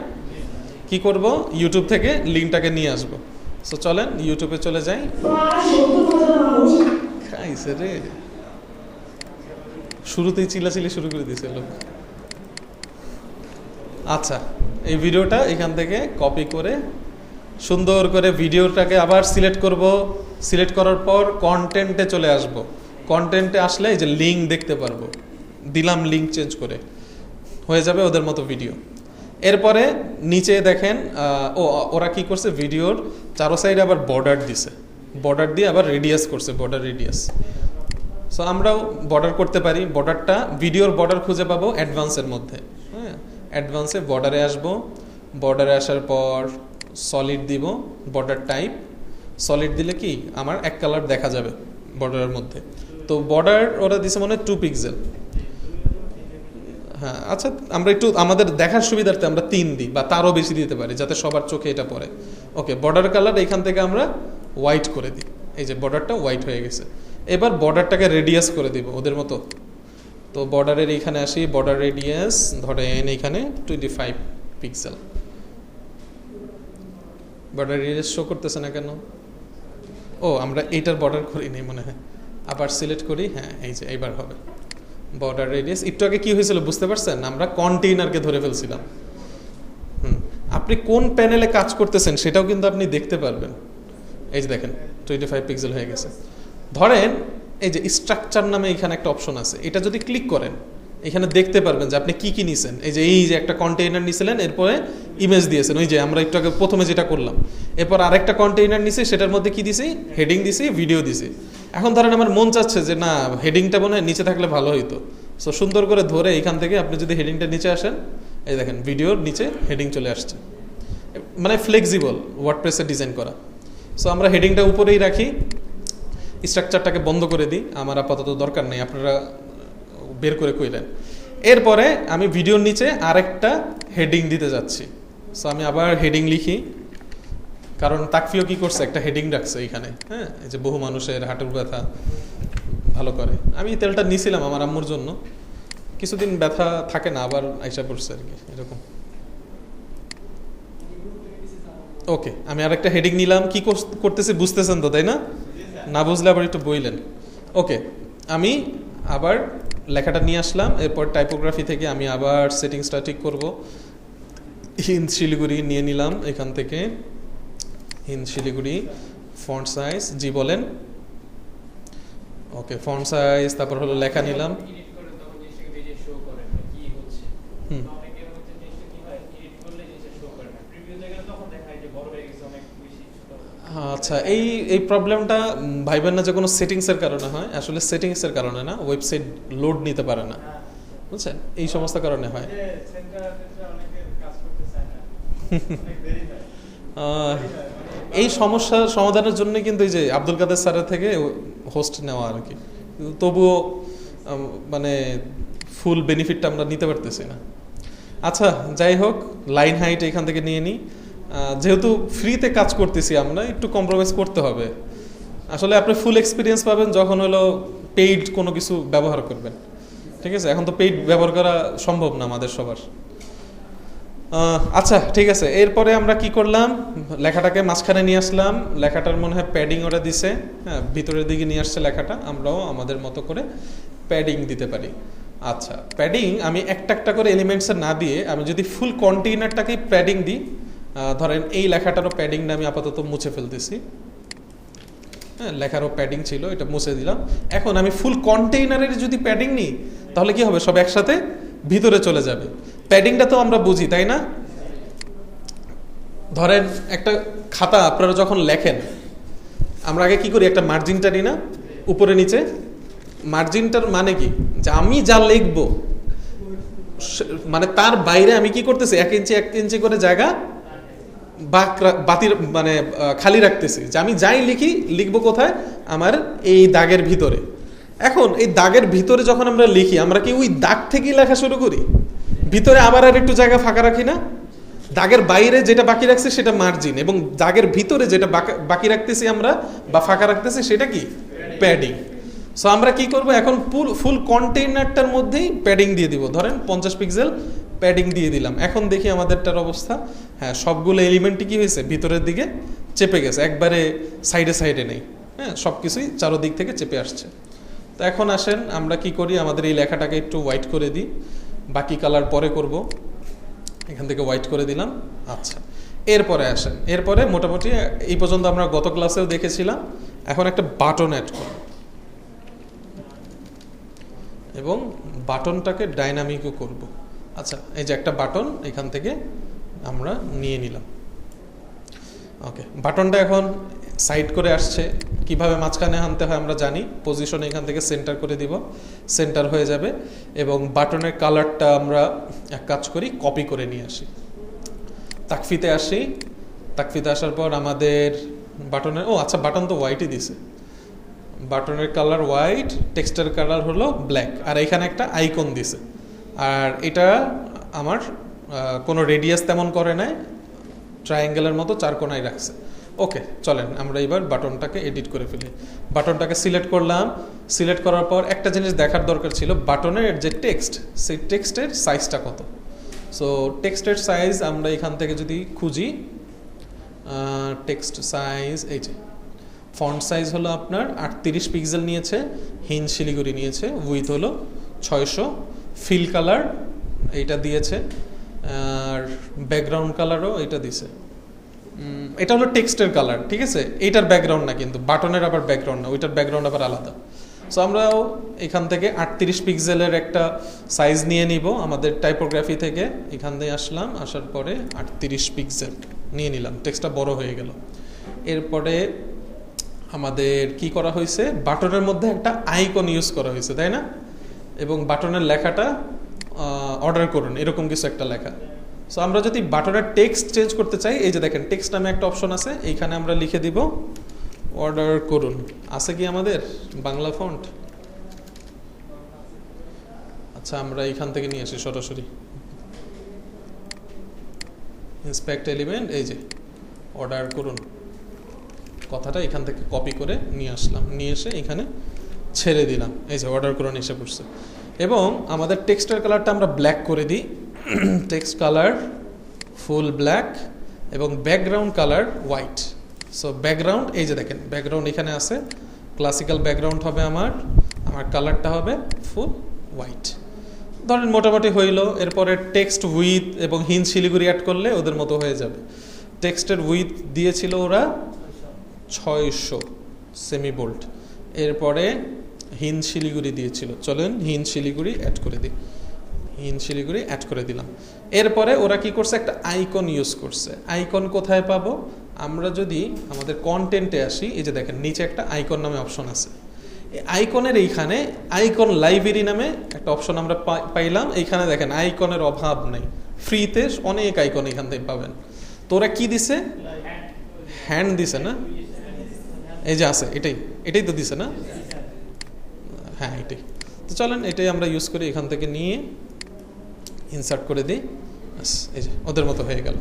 কি করব, ইউটিউব থেকে লিঙ্কটাকে নিয়ে আসবো। সো চলেন ইউটিউবে চলে যাই। খাইছে রে, শুরুতেই চিল্লাচিল্লি শুরু করে দিয়েছে লোক। আচ্ছা, এই ভিডিওটা এখান থেকে কপি করে সুন্দর করে ভিডিওটাকে আবার সিলেক্ট করব। সিলেক্ট করার পর কন্টেন্টে চলে আসব। কন্টেন্টে আসলে এই যে লিঙ্ক দেখতে পারবো, দিলাম লিঙ্ক চেঞ্জ করে, হয়ে যাবে ওদের মতো ভিডিও। এরপরে নিচে দেখেন ওরা কি করছে, ভিডিওর চারো সাইডে আবার বর্ডার দিছে, বর্ডার দিয়ে আবার রেডিয়াস করছে, বর্ডার রেডিয়াস। সো আমরাও বর্ডার করতে পারি। বর্ডারটা ভিডিওর বর্ডার খুঁজে পাবো অ্যাডভান্সের মধ্যে। হ্যাঁ, অ্যাডভান্সে বর্ডারে আসবো। বর্ডারে আসার পর সলিড দিব, বর্ডার টাইপ সলিড দিলে কি আমার এক কালার দেখা যাবে বর্ডারের মধ্যে। তো বর্ডার ওরা দিছে মনে হয় 2 পিক্সেল। হ্যাঁ আচ্ছা, আমরা একটু আমাদের দেখার সুবিধার্থে আমরা 3 দিই বা তারও বেশি দিতে পারি, যাতে সবার চোখে এটা পড়ে। ওকে, বর্ডার কালার এখান থেকে আমরা হোয়াইট করে দিই। এই যে বর্ডারটা হোয়াইট হয়ে গেছে। এবার বর্ডারটাকে রেডিয়াস করে দিব ওদের মতো। তো বর্ডারের এইখানে আসি, বর্ডার রেডিয়াস ধরেন এইখানে 25 পিক্সেল। বর্ডার রেডিয়াস শো করতেছে না কেন? ও আমরা এইটার বর্ডার করিনি মনে হয়, আবার সিলেক্ট করি। হ্যাঁ এই যে এইবার হবে বর্ডার রেডিয়াস। একটু আগে কি হয়েছিল বুঝতে পারছেন? আমরা কন্টেইনারকে ধরে ফেলছিলাম। আপনি কোন প্যানেলে কাজ করতেছেন সেটাও কিন্তু আপনি দেখতে পারবেন। এই যে দেখেন 25 পিক্সেল হয়ে গেছে। ধরেন এই যে স্ট্রাকচার নামে এখানে একটা অপশন আছে, এটা যদি ক্লিক করেন এখানে দেখতে পারবেন যে আপনি কি কি নিছেন। এই যে একটা কন্টেইনার নিছিলেন, এরপরে ইমেজ দিয়েছেন, ওই যে আমরা একটু আগে প্রথমে যেটা করলাম। এরপর আরেকটা কন্টেইনার নিছি, সেটার মধ্যে কি দিছি, হেডিং দিছি, ভিডিও দিছি। এখন ধরেন আমার মন চাচ্ছে যে না, হেডিংটা মনে হয় নিচে থাকলে ভালো হইতো। সো সুন্দর করে ধরে এখান থেকে আপনি যদি হেডিংটা নিচে আসেন, এই দেখেন ভিডিওর নিচে হেডিং চলে আসছে। মানে ফ্লেক্সিবল ওয়ার্ডপ্রেসে ডিজাইন করা। সো আমরা হেডিংটা উপরেই রাখি, স্ট্রাকচারটাকে বন্ধ করে দিই, আমার আপাতত দরকার নেই, আপনারা বের করে কইলেন। এরপরে আমি ভিডিওর নিচে আরেকটা হেডিং দিতে যাচ্ছি। সো আমি আবার হেডিং লিখি, কারণ তাকফিও কি করছে, একটা হেডিং রাখছে এখানে। হ্যাঁ, এই যে বহু মানুষের হাঁটুর ব্যথা ভালো করে। আমি তেলটা নিয়েছিলাম আমার আম্মুর জন্য, কিছুদিন ব্যথা থাকে না, আবার আইসা পড়ছে আর কি, এরকম। ওকে, আমি আরেকটা হেডিং নিলাম। কি করতেছি বুঝতেছেন তো, তাই না? না বুঝলে আবার একটু বইলেন। ওকে, আমি আবার লেখাটা নিয়ে আসলাম। এরপর টাইপোগ্রাফি থেকে আমি আবার সেটিংসটা ঠিক করব। হিন্দ শিলিগুড়ি নিয়ে নিলাম এখান থেকে, হিন্দ শিলিগুড়ি। ফন্ট সাইজ, জি বলেন। ওকে, ফন্ট সাইজ, তারপর হলো লেখা নিলাম। আচ্ছা, এই প্রবলেমটা ভাইবেন না যে কোনো সেটিংসের কারণে হয়, আসলে সেটিংসের কারণে না, ওয়েবসাইট লোড নিতে পারে না, বুঝছেন, এই সমস্ত কারণে হয়। এই সমস্যার সমাধানের জন্য কিন্তু এই যে আব্দুল কাদের স্যারের থেকে হোস্ট নেওয়া আর কি, তবুও মানে ফুল বেনিফিটটা আমরা নিতে পারতেছি না। আচ্ছা, যাই হোক, লাইন হাইট এখান থেকে নিয়ে নিই। যেহেতু ফ্রিতে কাজ করতেছি আমরা, একটু কম্প্রোমাইজ করতে হবে। আসলে আপনি ফুল এক্সপিরিয়েন্স পাবেন যখন হলো পেইড কোনো কিছু ব্যবহার করবেন, ঠিক আছে? এখন তো পেইড ব্যবহার করা সম্ভব না আমাদের সবার। আচ্ছা, ঠিক আছে। এরপরে আমরা কি করলাম, লেখাটাকে মাঝখানে নিয়ে আসলাম। লেখাটার মনে হয় প্যাডিং ওরা দিছে, হ্যাঁ, ভিতরের দিকে নিয়ে আসছে লেখাটা। আমরাও আমাদের মতো করে প্যাডিং দিতে পারি। আচ্ছা, প্যাডিং আমি একটা একটা করে এলিমেন্টসের না দিয়ে আমি যদি ফুল কন্টেইনারটাকেই প্যাডিং দিই, ধরেন এই লেখাটারও প্যাডিংটা আমি আপাতত মুছে ফেলতেছি। হ্যাঁ, লেখারও প্যাডিং ছিল, এটা মুছে দিলাম। এখন আমি ফুল কন্টেইনারের যদি প্যাডিং নিই, তাহলে কি হবে, সব একসাথে ভিতরে চলে যাবে। প্যাডিংটা তো আমরা বুঝি, তাই না? ধরেন একটা খাতা আপনারা যখন লেখেন, আমরা আগে কি করি, একটা মার্জিনটা নিই না, উপরে নিচে। মার্জিনটার মানে কি, যে আমি যা লিখবো মানে তার বাইরে আমি কি করতেছি, 1 ইঞ্চি 1 ইঞ্চি করে জায়গা বাতির মানে খালি রাখতেছি, যে আমি যাই লিখবো কোথায়, আমার এই দাগের ভিতরে। এখন এই দাগের ভিতরে যখন আমরা লিখি, আমরা কি ওই দাগ থেকেই লেখা শুরু করি, ভিতরে আবার আর একটু জায়গা ফাঁকা রাখি না? দাগের বাইরে যেটা বাকি রাখছি সেটা মার্জিন, এবং দাগের ভিতরে যেটা বাকি রাখতেছি আমরা বা ফাঁকা রাখতেছি সেটা কি, প্যাডিং। সো আমরা কি করব, এখন ফুল কন্টেইনারটার মধ্যেই প্যাডিং দিয়ে দিব। ধরেন 50 পিক্সেল প্যাডিং দিয়ে দিলাম। এখন দেখি আমাদেরটার অবস্থা। হ্যাঁ, সবগুলো এলিমেন্টই কি হয়েছে, ভিতরের দিকে চেপে গেছে, একবারে সাইডে নেই। হ্যাঁ, সব কিছুই চারোদিক থেকে চেপে আসছে। তো এখন আসেন আমরা কি করি, আমাদের এই লেখাটাকে একটু হোয়াইট করে দিই। বাকি কালার পরে করব, এখান থেকে হোয়াইট করে দিলাম। আচ্ছা, এরপরে আসেন, এরপরে মোটামুটি এই পর্যন্ত আমরা গত ক্লাসেও দেখেছিলাম। এখন একটা বাটন অ্যাড করব এবং বাটনটাকে ডাইনামিকও করব। আচ্ছা, এই যে একটা বাটন এখান থেকে আমরা নিয়ে নিলাম। ওকে, বাটনটা এখন সাইড করে আসছে। কিভাবে মাঝখানে আনতে হয় আমরা জানি, পজিশন এখান থেকে সেন্টার করে দিব, সেন্টার হয়ে যাবে। এবং বাটনের কালারটা আমরা এক কাজ করি, কপি করে নিয়ে আসি। তাকফিতে আসি, তাকফিতে আসার পর আমাদের বাটনের, আচ্ছা, বাটন তো হোয়াইটই দিছে। বাটনের কালার হোয়াইট, টেক্সটের কালার হলো ব্ল্যাক, আর এখানে একটা আইকন দিছে। আর এটা আমার কোনো রেডিয়াস তেমন করে নাই, ট্রায়াঙ্গেলের মতো 4 কোণায় রাখছে। ওকে, চলেন আমরা এবার বাটনটাকে এডিট করে ফেলি। বাটনটাকে সিলেক্ট করলাম। সিলেক্ট করার পর একটা জিনিস দেখার দরকার ছিল, বাটনের যে টেক্সট, সেই টেক্সটের সাইজটা কত। সো টেক্সটের সাইজ আমরা এখান থেকে যদি খুঁজি, টেক্সট সাইজ, এই যে ফন্ট সাইজ হলো আপনার 38 পিক্সেল নিয়েছে, হিন্দ শিলিগুড়ি নিয়েছে, উইথ হলো 600, ফিল কালার এইটা দিয়েছে, আর ব্যাকগ্রাউন্ড কালারও এটা দিছে। এটা হলো টেক্সটের কালার, ঠিক আছে? এইটার ব্যাকগ্রাউন্ড না, কিন্তু বাটনের আবার ব্যাকগ্রাউন্ড না, ওইটার ব্যাকগ্রাউন্ড আবার আলাদা। সো আমরাও এখান থেকে 38 পিক্সেলের একটা সাইজ নিয়ে নিব আমাদের টাইপোগ্রাফি থেকে। এখান দিয়ে আসলাম, আসার পরে 38 পিক্সেল নিয়ে নিলাম, টেক্সটটা বড় হয়ে গেল। এরপরে আমাদের কি করা হয়েছে, বাটনের মধ্যে একটা আইকন ইউজ করা হয়েছে, তাই না? এবং বাটনের লেখাটা অর্ডার করুন এরকম কিছু একটা লেখা। সো আমরা যদি বাটনের টেক্সট চেঞ্জ করতে চাই, এই যে দেখেন টেক্সট নামে একটা অপশন আছে, এইখানে আমরা লিখে দিব অর্ডার করুন। আছে কি আমাদের বাংলা ফন্ট? আচ্ছা আমরা এখান থেকে নিয়ে আসি সরাসরি, ইন্সপেক্ট এলিমেন্ট, এই যে অর্ডার করুন কথাটা এখান থেকে কপি করে নিয়ে আসলাম, নিয়ে এসে এখানে ছেড়ে দিলাম, এই যে অর্ডার করুন এসে পড়ছে। এবং আমাদের টেক্সটের কালারটা আমরা ব্ল্যাক করে দিই, টেক্সট কালার ফুল ব্ল্যাক এবং background colour white. So background, এই যে দেখেন ব্যাকগ্রাউন্ড এখানে আছে, ক্লাসিক্যাল ব্যাকগ্রাউন্ড হবে আমার কালারটা হবে ফুল হোয়াইট। ধরেন মোটামুটি হইল। এরপরে টেক্সট উইথ এবং হিন শিলিগুড়ি অ্যাড করলে ওদের মতো হয়ে যাবে। টেক্সটের উইথ দিয়েছিল ওরা 600 সেমি বোল্ট, এরপরে হিন শিলিগুড়ি দিয়েছিল, চলেন হিন শিলিগুড়ি অ্যাড করে দিই, হিন শিলিগুড়ি অ্যাড করে দিলাম। এরপরে ওরা কি করছে, একটা আইকন ইউজ করছে। আইকন কোথায় পাবো, আমরা যদি আমাদের কন্টেন্টে আসি, এই যে দেখেন নিচে একটা আইকন নামে অপশন আছে, এই আইকনের এইখানে আইকন লাইব্রেরি নামে একটা অপশন আমরা পাইলাম। এইখানে দেখেন আইকনের অভাব নেই, ফ্রিতে অনেক আইকন এখান থেকে পাবেন। তো ওরা কি দিছে, হ্যান্ড দিছে না, এই যে আছে এটাই তো দিছে না, হ্যাঁ এটাই। তো চলেন এটাই আমরা ইউজ করি, এখান থেকে নিয়ে ইনসার্ট করে দিই, এই যে ওদের মতো হয়ে গেল।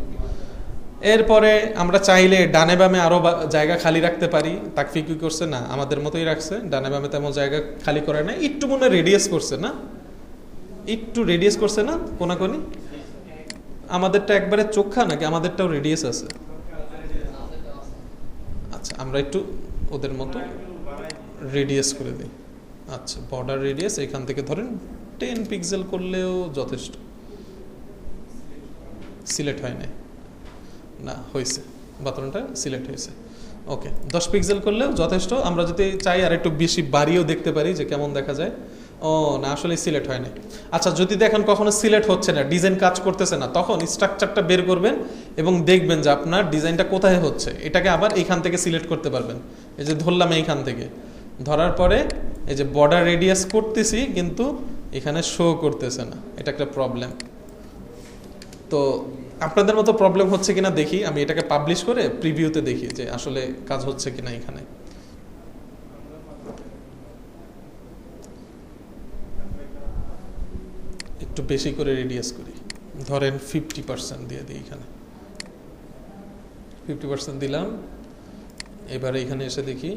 এরপরে আমরা চাইলে ডানে বামে আরও জায়গা খালি রাখতে পারি। তাকফি কি করছে, না আমাদের মতোই রাখছে, ডানে বামে তেমন জায়গা খালি করে না, একটু মনে রেডিয়াস করছে না, একটু রেডিয়াস করছে না কোনাকুনি। আমাদেরটা একবারে চোখা নাকি আমাদেরটাও রেডিয়াস আছে? আচ্ছা আমরা একটু ওদের মতো রেডিয়াস করে দিই। আচ্ছা বর্ডার রেডিয়াস এখান থেকে ধরেন 10 পিক্সেল করলেও যথেষ্ট। সিলেক্ট হয় না, হয়েছে, বাটনটা সিলেক্ট হয়েছে, ওকে। 10 পিক্সেল করলেও যথেষ্ট। আমরা যদি চাই আর একটু বেশি বাড়িয়েও দেখতে পারি যে কেমন দেখা যায়। ও না, আসলে সিলেক্ট হয় না। আচ্ছা যদি দেখেন কখনো সিলেক্ট হচ্ছে না, ডিজাইন কাজ করতেছে না, তখন স্ট্রাকচারটা বের করবেন এবং দেখবেন যে আপনার ডিজাইনটা কোথায় হচ্ছে। এটাকে আবার এইখান থেকে সিলেক্ট করতে পারবেন। এই যে ধরলাম এইখান থেকে, ধরার পরে এই যে বর্ডার রেডিয়াস করতেছি কিন্তু এখানে শো করতেছে না, এটা একটা প্রবলেম। তো আপনাদের মতো প্রবলেম হচ্ছে কিনা দেখি, আমি এটাকে পাবলিশ করে প্রিভিউতে দেখি যে আসলে কাজ হচ্ছে কিনা। এখানে একটু বেশি করে রেডিয়াস করি, ধরেন 50% দিয়ে দিই, এখানে 50% দিলাম। এবারে এখানে এসে দেখি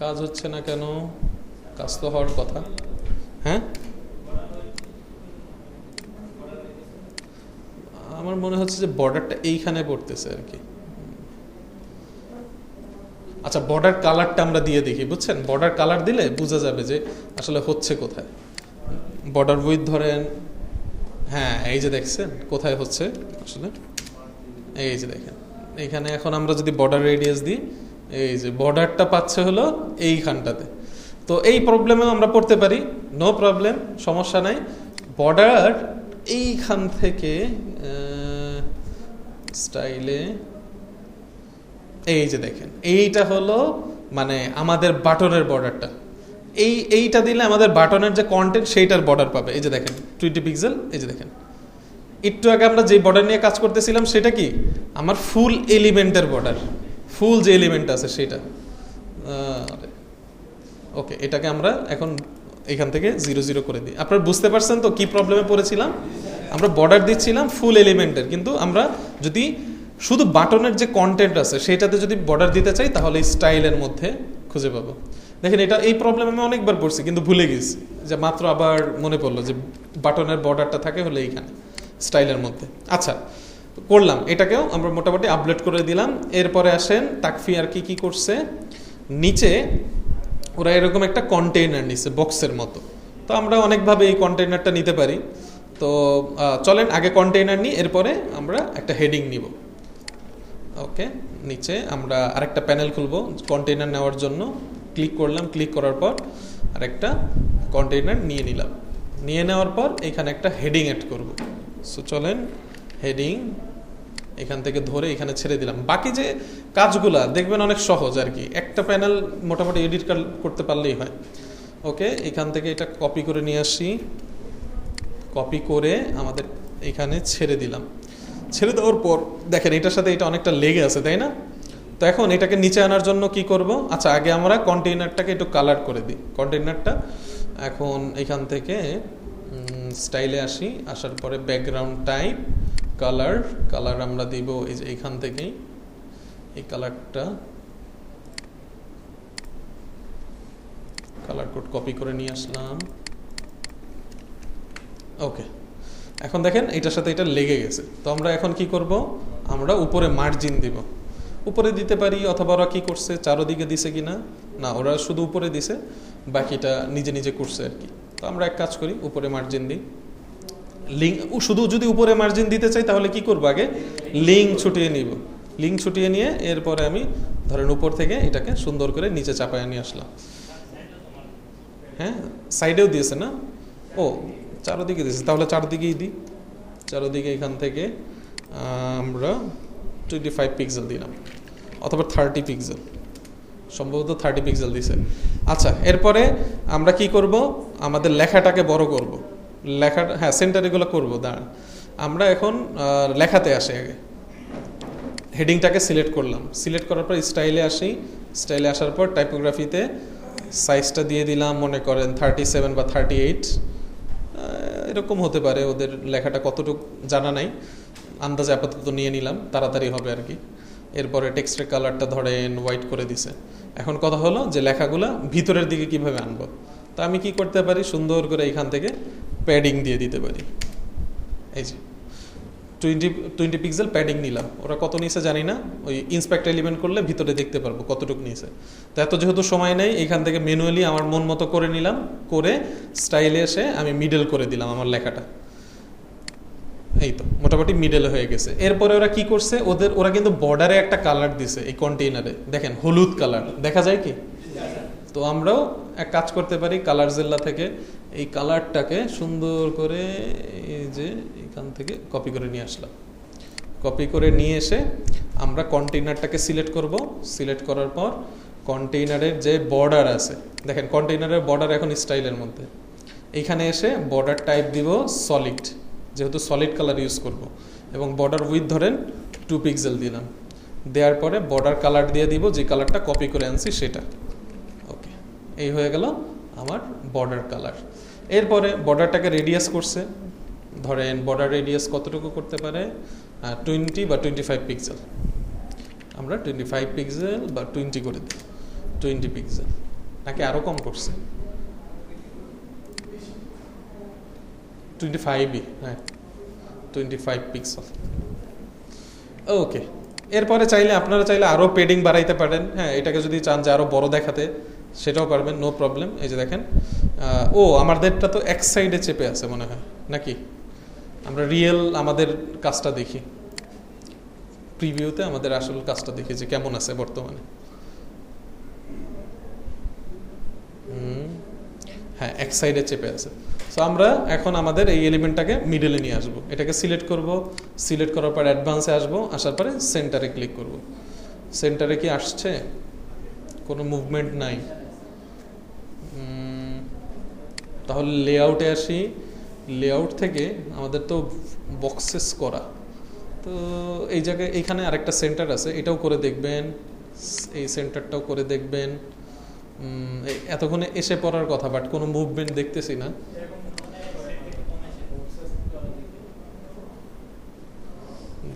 কাজ হচ্ছে না কেন, কাজ তো হওয়ার কথা। হ্যাঁ আমার মনে হচ্ছে যে বর্ডারটা এইখানে পড়তেছে আর কি। আচ্ছা বর্ডার কালারটা আমরা দিয়ে দেখি, বুঝছেন? বর্ডার কালার দিলে বোঝা যাবে যে আসলে হচ্ছে কোথায়। বর্ডার উইথ ধরেন, হ্যাঁ এই যে দেখছেন কোথায় হচ্ছে আসলে, এই যে দেখেন এইখানে। এখন আমরা যদি বর্ডার রেডিয়াস দিই, এই যে বর্ডারটা পাচ্ছে হলো এইখানটাতে। তো এই প্রবলেমেও আমরা পড়তে পারি, নো প্রবলেম, সমস্যা নাই। বর্ডার এইখান থেকে স্টাইলে, এই যে দেখেন এইটা হলো মানে আমাদের বাটনের বর্ডারটা। এইটা দিলে আমাদের বাটনের যে কন্টেন্ট সেইটার বর্ডার পাবে। এই যে দেখেন 20 পিক্সেল, এই যে দেখেন একটু আগে আমরা যে বর্ডার নিয়ে কাজ করতেছিলাম সেটা কি আমার ফুল এলিমেন্টের বর্ডার, ফুল যে এলিমেন্ট আছে সেটা। ওকে এটাকে আমরা এখন এখান থেকে 0 করে দিই। আপনারা বুঝতে পারছেন তো কি প্রবলেমে পড়েছিলাম? আমরা বর্ডার দিচ্ছিলাম ফুল এলিমেন্টের, কিন্তু আমরা যদি শুধু বাটনের যে কন্টেন্ট আছে সেটাতে যদি বর্ডার দিতে চাই তাহলে স্টাইলের মধ্যে খুঁজে পাবো। দেখেন এটা এই প্রবলেম আমি অনেকবার পড়ছি কিন্তু ভুলে গেছি, যে মাত্র আবার মনে পড়লো যে বাটনের বর্ডারটা থাকে হলে এইখানে স্টাইলের মধ্যে। আচ্ছা করলাম, এটাকেও আমরা মোটামুটি আপডেট করে দিলাম। এরপরে আসেন তাকফি আর কি করছে, নিচে ওরা এরকম একটা কন্টেইনার নিচ্ছে বক্সের মতো। তো আমরা অনেকভাবে এই কন্টেইনারটা নিতে পারি। তো চলেন আগে কন্টেইনার নিই, এরপরে আমরা একটা হেডিং নিব। ওকে নিচে আমরা আরেকটা প্যানেল খুলবো কন্টেইনার নেওয়ার জন্য। ক্লিক করলাম, ক্লিক করার পর আরেকটা কন্টেইনার নিয়ে নিলাম। নিয়ে নেওয়ার পর এখানে একটা হেডিং অ্যাড করব। সো চলেন হেডিং এখান থেকে ধরে এখানে ছেড়ে দিলাম। বাকি যে কাজগুলা দেখবেন অনেক সহজ আর কি, একটা প্যানেল মোটামুটি এডিট করতে পারলেই হয়। ওকে, এখান থেকে এটা কপি করে নিয়ে আসি, কপি করে আমাদের এখানে ছেড়ে দিলাম। ছেড়ে দেওয়ার পর দেখেন এটার সাথে এটা অনেকটা লেগে আছে, তাই না? তো এখন এটাকে নিচে আনার জন্য কি করব? আচ্ছা, আগে আমরা কন্টেইনারটাকে একটু কালার করে দিই। কন্টেইনারটা এখন এখান থেকে স্টাইলে আসি, আসার পরে ব্যাকগ্রাউন্ড টাইপ কালার আমরা দিব এই যে এখান থেকেই এই কালারটা, কালার কোড কপি করে নিয়ে আসলাম। ওকে, এখন দেখেন এটার সাথে এটা লেগে গেছে। তো আমরা এখন কি করব? আমরা উপরে মার্জিন দিব। উপরে দিতে পারি, অথবা ওরা কি করছে চারোদিকে দিছে কিনা, না ওরা শুধু উপরে দিছে, বাকিটা নিজে নিজে করছে আর কি। তো আমরা এক কাজ করি, উপরে মার্জিন দিই। লিঙ্ক শুধু যদি উপরে মার্জিন দিতে চাই তাহলে কি করব? আগে লিঙ্ক ছুটিয়ে নিব। লিঙ্ক ছুটিয়ে নিয়ে এরপরে আমি ধরেন উপর থেকে এটাকে সুন্দর করে নিচে চাপায় নিয়ে আসলাম। হ্যাঁ, সাইডেও দিয়েছে না? ও, চারোদিকে দিয়েছে, তাহলে চারদিকেই দিই। চারোদিকে এখান থেকে আমরা 25 পিক্সেল দিলাম, অথবা 30 পিক্সেল, সম্ভবত 30 পিক্সেল দিছে। আচ্ছা, এরপরে আমরা কি করব? আমাদের লেখাটাকে বড় করব। লেখাটা, হ্যাঁ সেন্টার এগুলো করবো, দাঁড়ান। আমরা এখন লেখাতে আসি। আগে হেডিংটাকে সিলেক্ট করলাম, সিলেক্ট করার পর স্টাইলে আসি। স্টাইলে আসার পর টাইপোগ্রাফিতে সাইজটা দিয়ে দিলাম, মনে করেন 37 বা 38, এরকম হতে পারে। ওদের লেখাটা কতটুকু জানা নাই, আন্দাজে আপাতত নিয়ে নিলাম, তাড়াতাড়ি হবে আর কি। এরপরে টেক্সটের কালারটা ধরেন হোয়াইট করে দিছে। এখন কথা হলো যে লেখাগুলা ভিতরের দিকে কিভাবে আনবো। তো আমি কি করতে পারি? সুন্দর করে এখান থেকে প্যাডিং দিয়ে দিতে পারি। এই যে 20 পিক্সেল প্যাডিং নিলাম। ওরা কত নিয়েছে জানি না, ওই ইন্সপেক্ট এলিমেন্ট করলে ভিতরে দেখতে পারবো কতটুকু নিয়েছে। তো এত যেহেতু সময় নেই, এখান থেকে ম্যানুয়ালি আমার মন মতো করে নিলাম, করে স্টাইলে এসে আমি মিডল করে দিলাম আমার লেখাটা। এই তো মোটামুটি মিডল হয়ে গেছে। এরপরে ওরা কি করছে? ওরা কিন্তু বর্ডারে একটা কালার দিছে এই কন্টেইনারে, দেখেন হলুদ কালার, দেখা যায় কি? তো আমরাও এক কাজ করতে পারি, কালার জেল্লা থেকে এই কালারটাকে সুন্দর করে এই যে এখান থেকে কপি করে নিয়ে আসলাম। কপি করে নিয়ে এসে আমরা কন্টেইনারটাকে সিলেক্ট করব। সিলেক্ট করার পর কন্টেইনারের যে বর্ডার আছে, দেখেন কন্টেইনারের বর্ডার এখন স্টাইলের মধ্যে, এইখানে এসে বর্ডার টাইপ দিব সলিড, যেহেতু সলিড কালার ইউজ করব, এবং বর্ডার উইথ ধরেন 2 পিক্সেল দিলাম। দেওয়ার পরে বর্ডার কালার দিয়ে দিব যে কালারটা কপি করে আনছি সেটা। ওকে, এই হয়ে গেল আমার বর্ডার কালার। এরপরে বর্ডারটাকে রেডিয়াস করছে, ধরেন বর্ডার রেডিয়াস কতটুকু করতে পারে? 20 বা 25 পিক্সেল। আমরা 25 পিক্সেল বা 20 করে দিই, 20 পিক্সেল। নাকি আরও কম করছে? 25ই, হ্যাঁ 25 পিক্সেল। ওকে, এরপরে চাইলে আপনারা চাইলে আরও পেডিং বাড়াইতে পারেন। হ্যাঁ, এটাকে যদি চান যে আরও বড় দেখাতে সেটাও পারবেন, নো প্রবলেম। এই যে দেখেন, আমাদেরটা তো এক সাইডে চেপে আছে মনে হয়, নাকি? আমরা রিয়েল আমাদের কাজটা দেখি, প্রিভিউতে আমাদের আসল কাজটা দেখি যে কেমন আছে বর্তমানে। হ্যাঁ, এক সাইডে চেপে আছে। সো আমরা এখন আমাদের এই এলিমেন্টটাকে মিডলে নিয়ে আসবো। এটাকে সিলেক্ট করব, সিলেক্ট করার পর অ্যাডভান্সে আসবো, আসার পরে সেন্টারে ক্লিক করব। সেন্টারে কি আসছে? কোনো মুভমেন্ট নাই। তাহলে লেআউটে আসি। লেআউট থেকে আমাদের তো বক্সেস করা, তো এই জায়গায় এইখানে আরেকটা সেন্টার আছে, এটাও করে দেখবেন, এই সেন্টারটাও করে দেখবেন। এতক্ষণে এসে পড়ার কথা, বাট কোনো মুভমেন্ট দেখতেছি না।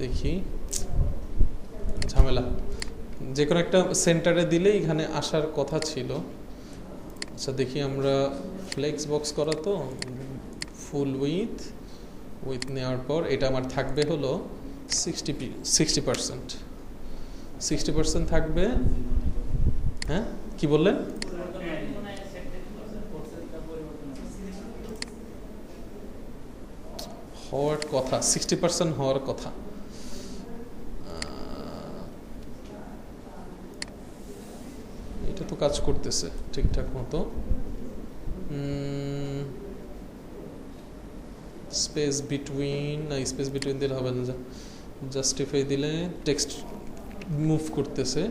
দেখি, ঝামেলা। যে কোনো একটা সেন্টারে দিলে এখানে আসার কথা ছিল। আচ্ছা দেখি, আমরা ফ্লেক্স বক্স করা তো ফুল উইথ নেওয়ার পর এটা আমার থাকবে হলো 60%। 60% থাকবে। হ্যাঁ, কি বললেন? হওয়ার কথা, 60% হওয়ার কথা। কাজ করতেছে ঠিকঠাক মতো। স্পেস বিটুইন দিলে হবে না, জাস্টিফাই দিলে টেক্সট মুভ করতেছে।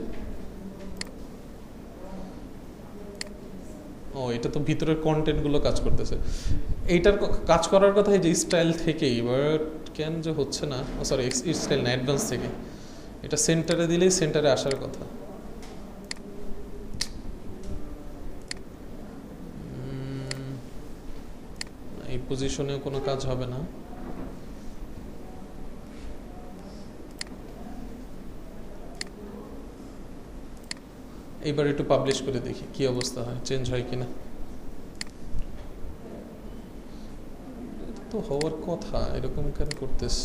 ও এটা তো ভিতরের কন্টেন্টগুলো কাজ করতেছে, এইটার কাজ করার কথা এই যে স্টাইল থেকেই, বাট কেন যে হচ্ছে না, সরি স্টাইল না, অ্যাডভান্স থেকে। এটা সেন্টারে দিলেই সেন্টারে আসার কথা। এই পজিশনেও কোনো কাজ হবে না। এইবার একটু পাবলিশ করে দেখি কি অবস্থা হয়, চেঞ্জ হয় কিনা। তো হওয়ার কথা, এরকম কেন করতেছ?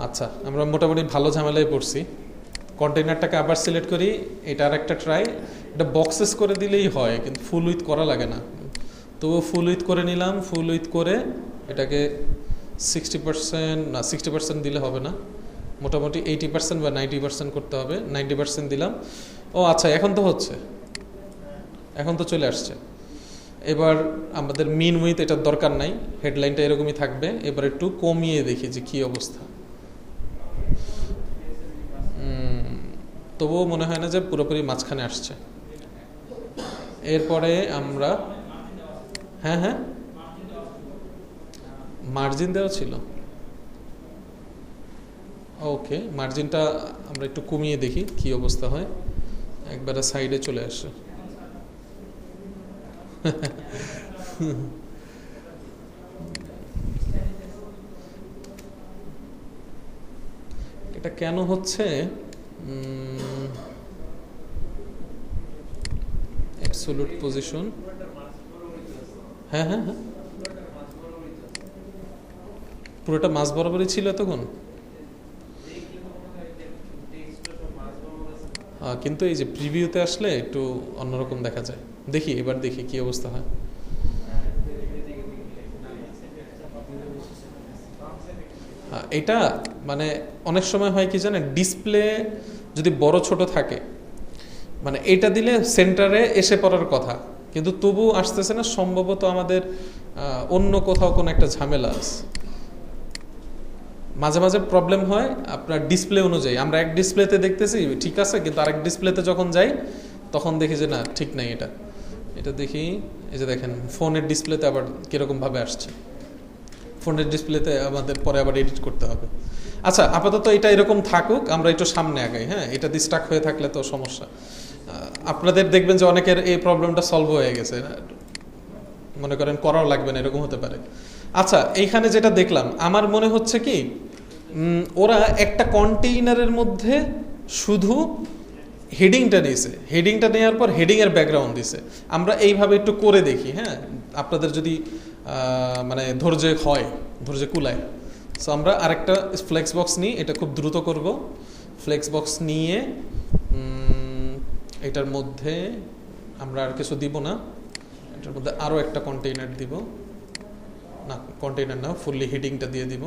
আচ্ছা, আমরা মোটামুটি ভালো ঝামেলায় পড়ছি। কন্টেইনারটাকে আবার সিলেক্ট করি, এটা আর একটা ট্রাই। এটা বক্সেস করে দিলেই হয়, কিন্তু ফুল উইথ করা লাগে না। তবুও ফুল উইথ করে নিলাম। ফুল উইথ করে এটাকে 60% না, 60% দিলে হবে না, মোটামুটি 80% বা 90% করতে হবে। 90% দিলাম। ও আচ্ছা, এখন তো হচ্ছে, এখন তো চলে আসছে। এবার আমাদের মিন উইথ এটার দরকার নাই, হেডলাইনটা এরকমই থাকবে। এবার একটু কমিয়ে দেখি যে কী অবস্থা। তবুও মনে হয় না যে পুরোপুরি মাঝখানে আসছে। এরপরে আমরা হ্যাঁ মার্জিন দেওয়া ছিল। ওকে, মার্জিনটা আমরা একটু কমিয়ে দেখি কি অবস্থা হয়। একবারে সাইডে চলে আসে। এটা কেন হচ্ছে? অ্যাবসলিউট পজিশন, হ্যাঁ পুরোটা মাঝ বরাবরই ছিল এতক্ষণ। কিন্তু এই যে প্রিভিউতে আসলে একটু অন্যরকম দেখা যায়। দেখি এবার, দেখি কি অবস্থা হয়। এটা মানে অনেক সময় হয় কি জানেন, ডিসপ্লে যদি বড় ছোট থাকে, মানে এটা দিলে সেন্টারে এসে পড়ার কথা, কিন্তু তবু আসতেছে না। সম্ভবত আমাদের অন্য কোথাও কোনো একটা ঝামেলা আছে। মাঝে মাঝে প্রবলেম হয় আপনার ডিসপ্লে অনুযায়ী। আমরা এক ডিসপ্লেতে দেখতেছি ঠিক আছে, কিন্তু আরেক ডিসপ্লেতে যখন যাই তখন দেখি যে না, ঠিক নাই। এটা দেখি, এই যে দেখেন ফোনের ডিসপ্লেতে আবার কীরকমভাবে আসছে। ফোনের ডিসপ্লেতে আমাদের পরে আবার এডিট করতে হবে। আচ্ছা, আপাতত এটা এরকম থাকুক, আমরা একটু সামনে আগাই। হ্যাঁ, এটা দিয়ে স্টাক হয়ে থাকলে তো সমস্যা। আপনাদের দেখবেন যে অনেকের এই প্রবলেমটা সলভ হয়ে গেছে, মনে করেন করাও লাগবে না, এরকম হতে পারে। আচ্ছা, এইখানে যেটা দেখলাম আমার মনে হচ্ছে কি, ওরা একটা কন্টেইনারের মধ্যে শুধু হেডিংটা নিয়েছে, হেডিংটা নেওয়ার পর হেডিংয়ের ব্যাকগ্রাউন্ড দিছে। আমরা এইভাবে একটু করে দেখি। হ্যাঁ, আপনাদের যদি মানে ধৈর্য কুলায়। সো আমরা আরেকটা ফ্লেক্স বক্স নিই, এটা খুব দ্রুত করব। ফ্লেক্স বক্স নিয়ে এটার মধ্যে আমরা আর কিছু দিব না, এটার মধ্যে আরও একটা কন্টেইনার দিব না, কন্টেইনার না, ফুললি হেডিংটা দিয়ে দিব।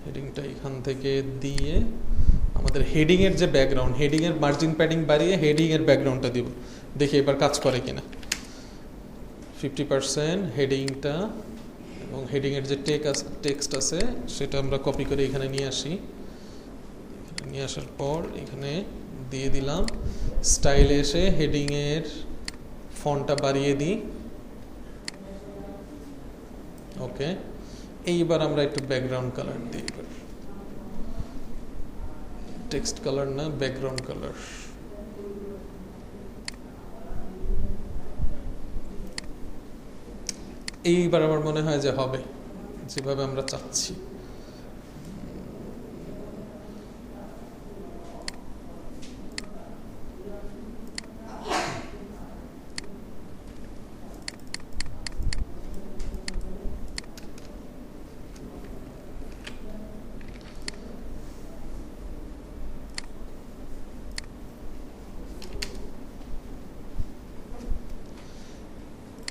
হেডিংটা এখান থেকে দিয়ে আমাদের হেডিংয়ের যে ব্যাকগ্রাউন্ড, হেডিংয়ের মার্জিন প্যাডিং বাড়িয়ে হেডিংয়ের ব্যাকগ্রাউন্ডটা দিব। দেখি এবার কাজ করে কিনা। 50% হেডিংটা এবং হেডিংয়ের যে টেক্সট আছে সেটা আমরা কপি করে এখানে নিয়ে আসি। নিয়ে আসার পর এখানে দিয়ে দিলাম। স্টাইলে এসে হেডিংয়ের ফন্টটা বাড়িয়ে দিই। ওকে, এইবার আমরা একটু ব্যাকগ্রাউন্ড কালার দিই। টেক্সট কালার না, ব্যাকগ্রাউন্ড কালার। এইবার আমার মনে হয় যে হবে যেভাবে আমরা চাচ্ছি।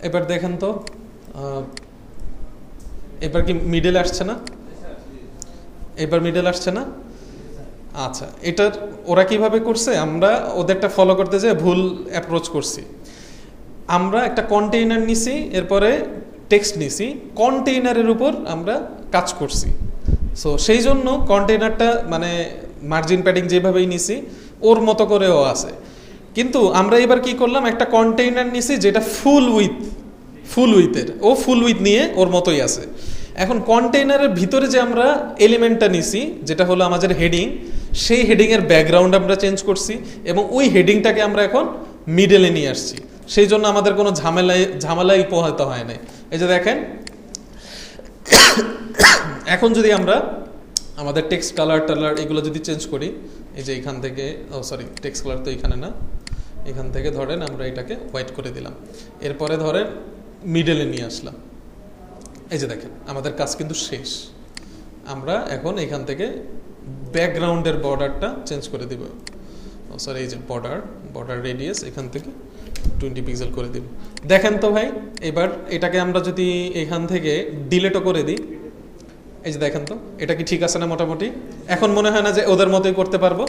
এবার দেখেন তো, এবার কি মিডল আসছে না? এবার মিডল আসছে না? আচ্ছা, এটার ওরা কিভাবে করছে, আমরা ওদেরটা ফলো করতে যেয়ে ভুল অ্যাপ্রোচ করছি। আমরা একটা কন্টেইনার নিছি, এরপরে টেক্সট নিছি, কন্টেইনারের উপর আমরা কাজ করছি। সো সেই জন্য কন্টেইনারটা মানে মার্জিন প্যাডিং যেভাবেই নিছি ওর মতো করেও আছে। কিন্তু আমরা এবার কি করলাম, একটা কন্টেইনার নিছি যেটা ফুল উইথের, ও ফুল উইথ নিয়ে ওর মতোই আছে। এখন কন্টেইনারের ভিতরে যে আমরা এলিমেন্টটা নিছি যেটা হলো আমাদের হেডিং, সেই হেডিংয়ের ব্যাকগ্রাউন্ড আমরা চেঞ্জ করছি এবং ওই হেডিংটাকে আমরা এখন মিডলে নিয়ে আসছি। সেই জন্য আমাদের কোনো ঝামেলাই পোহাতে হয় না। এই যে দেখেন, এখন যদি আমরা আমাদের টেক্সট কালার টালার এগুলো যদি চেঞ্জ করি, এই যে এখান থেকে, টেক্সট কালার তো এখানে না, এখান থেকে ধরেন আমরা এটাকে হোয়াইট করে দিলাম, এরপরে ধরেন মিডলে নিয়ে আসলাম। এই যে দেখেন আমাদের কাজ কিন্তু শেষ। আমরা এখন এখান থেকে ব্যাকগ্রাউন্ডের বর্ডারটা চেঞ্জ করে দিব। এই যে বর্ডার রেডিয়াস এখান থেকে 20 পিক্সেল করে দিব। দেখেন তো ভাই, এবার এটাকে আমরা যদি এখান থেকে ডিলেটও করে দিই, এই যে দেখেন তো এটা কি ঠিক আছে না? মোটামুটি এখন মনে হয় না যে ওদের মতোই করতে পারবো?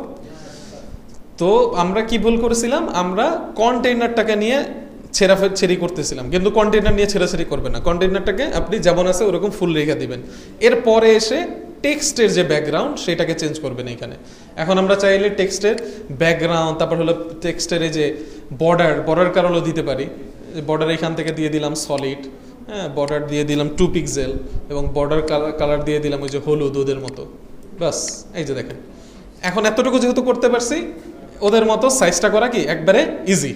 তো আমরা কি ভুল করেছিলাম, আমরা কন্টেইনারটাকে নিয়ে ছেড়াছেড়ি করতেছিলাম, কিন্তু কন্টেইনার নিয়ে ছেড়াছেড়ি করবে না। কন্টেইনারটাকে আপনি যেমন আছে ওরকম ফুল রেখে দিবেন, এরপরে এসে টেক্সটের যে ব্যাকগ্রাউন্ড সেটাকে চেঞ্জ করবেন এখানে। এখন আমরা চাইলে টেক্সটের ব্যাকগ্রাউন্ড, তারপর হলো টেক্সটের এই যে বর্ডার কালারও দিতে পারি। বর্ডার এখান থেকে দিয়ে দিলাম সলিড, হ্যাঁ, বর্ডার দিয়ে দিলাম 2 পিক্সেল এবং বর্ডার কালার দিয়ে দিলাম ওই যে হলুদ ওদের মতো। বাস, এই যে দেখেন এখন এতটুকু যেহেতু করতে পারছি, ওদের মতো সাইজটা করা কি একবারে ইজি।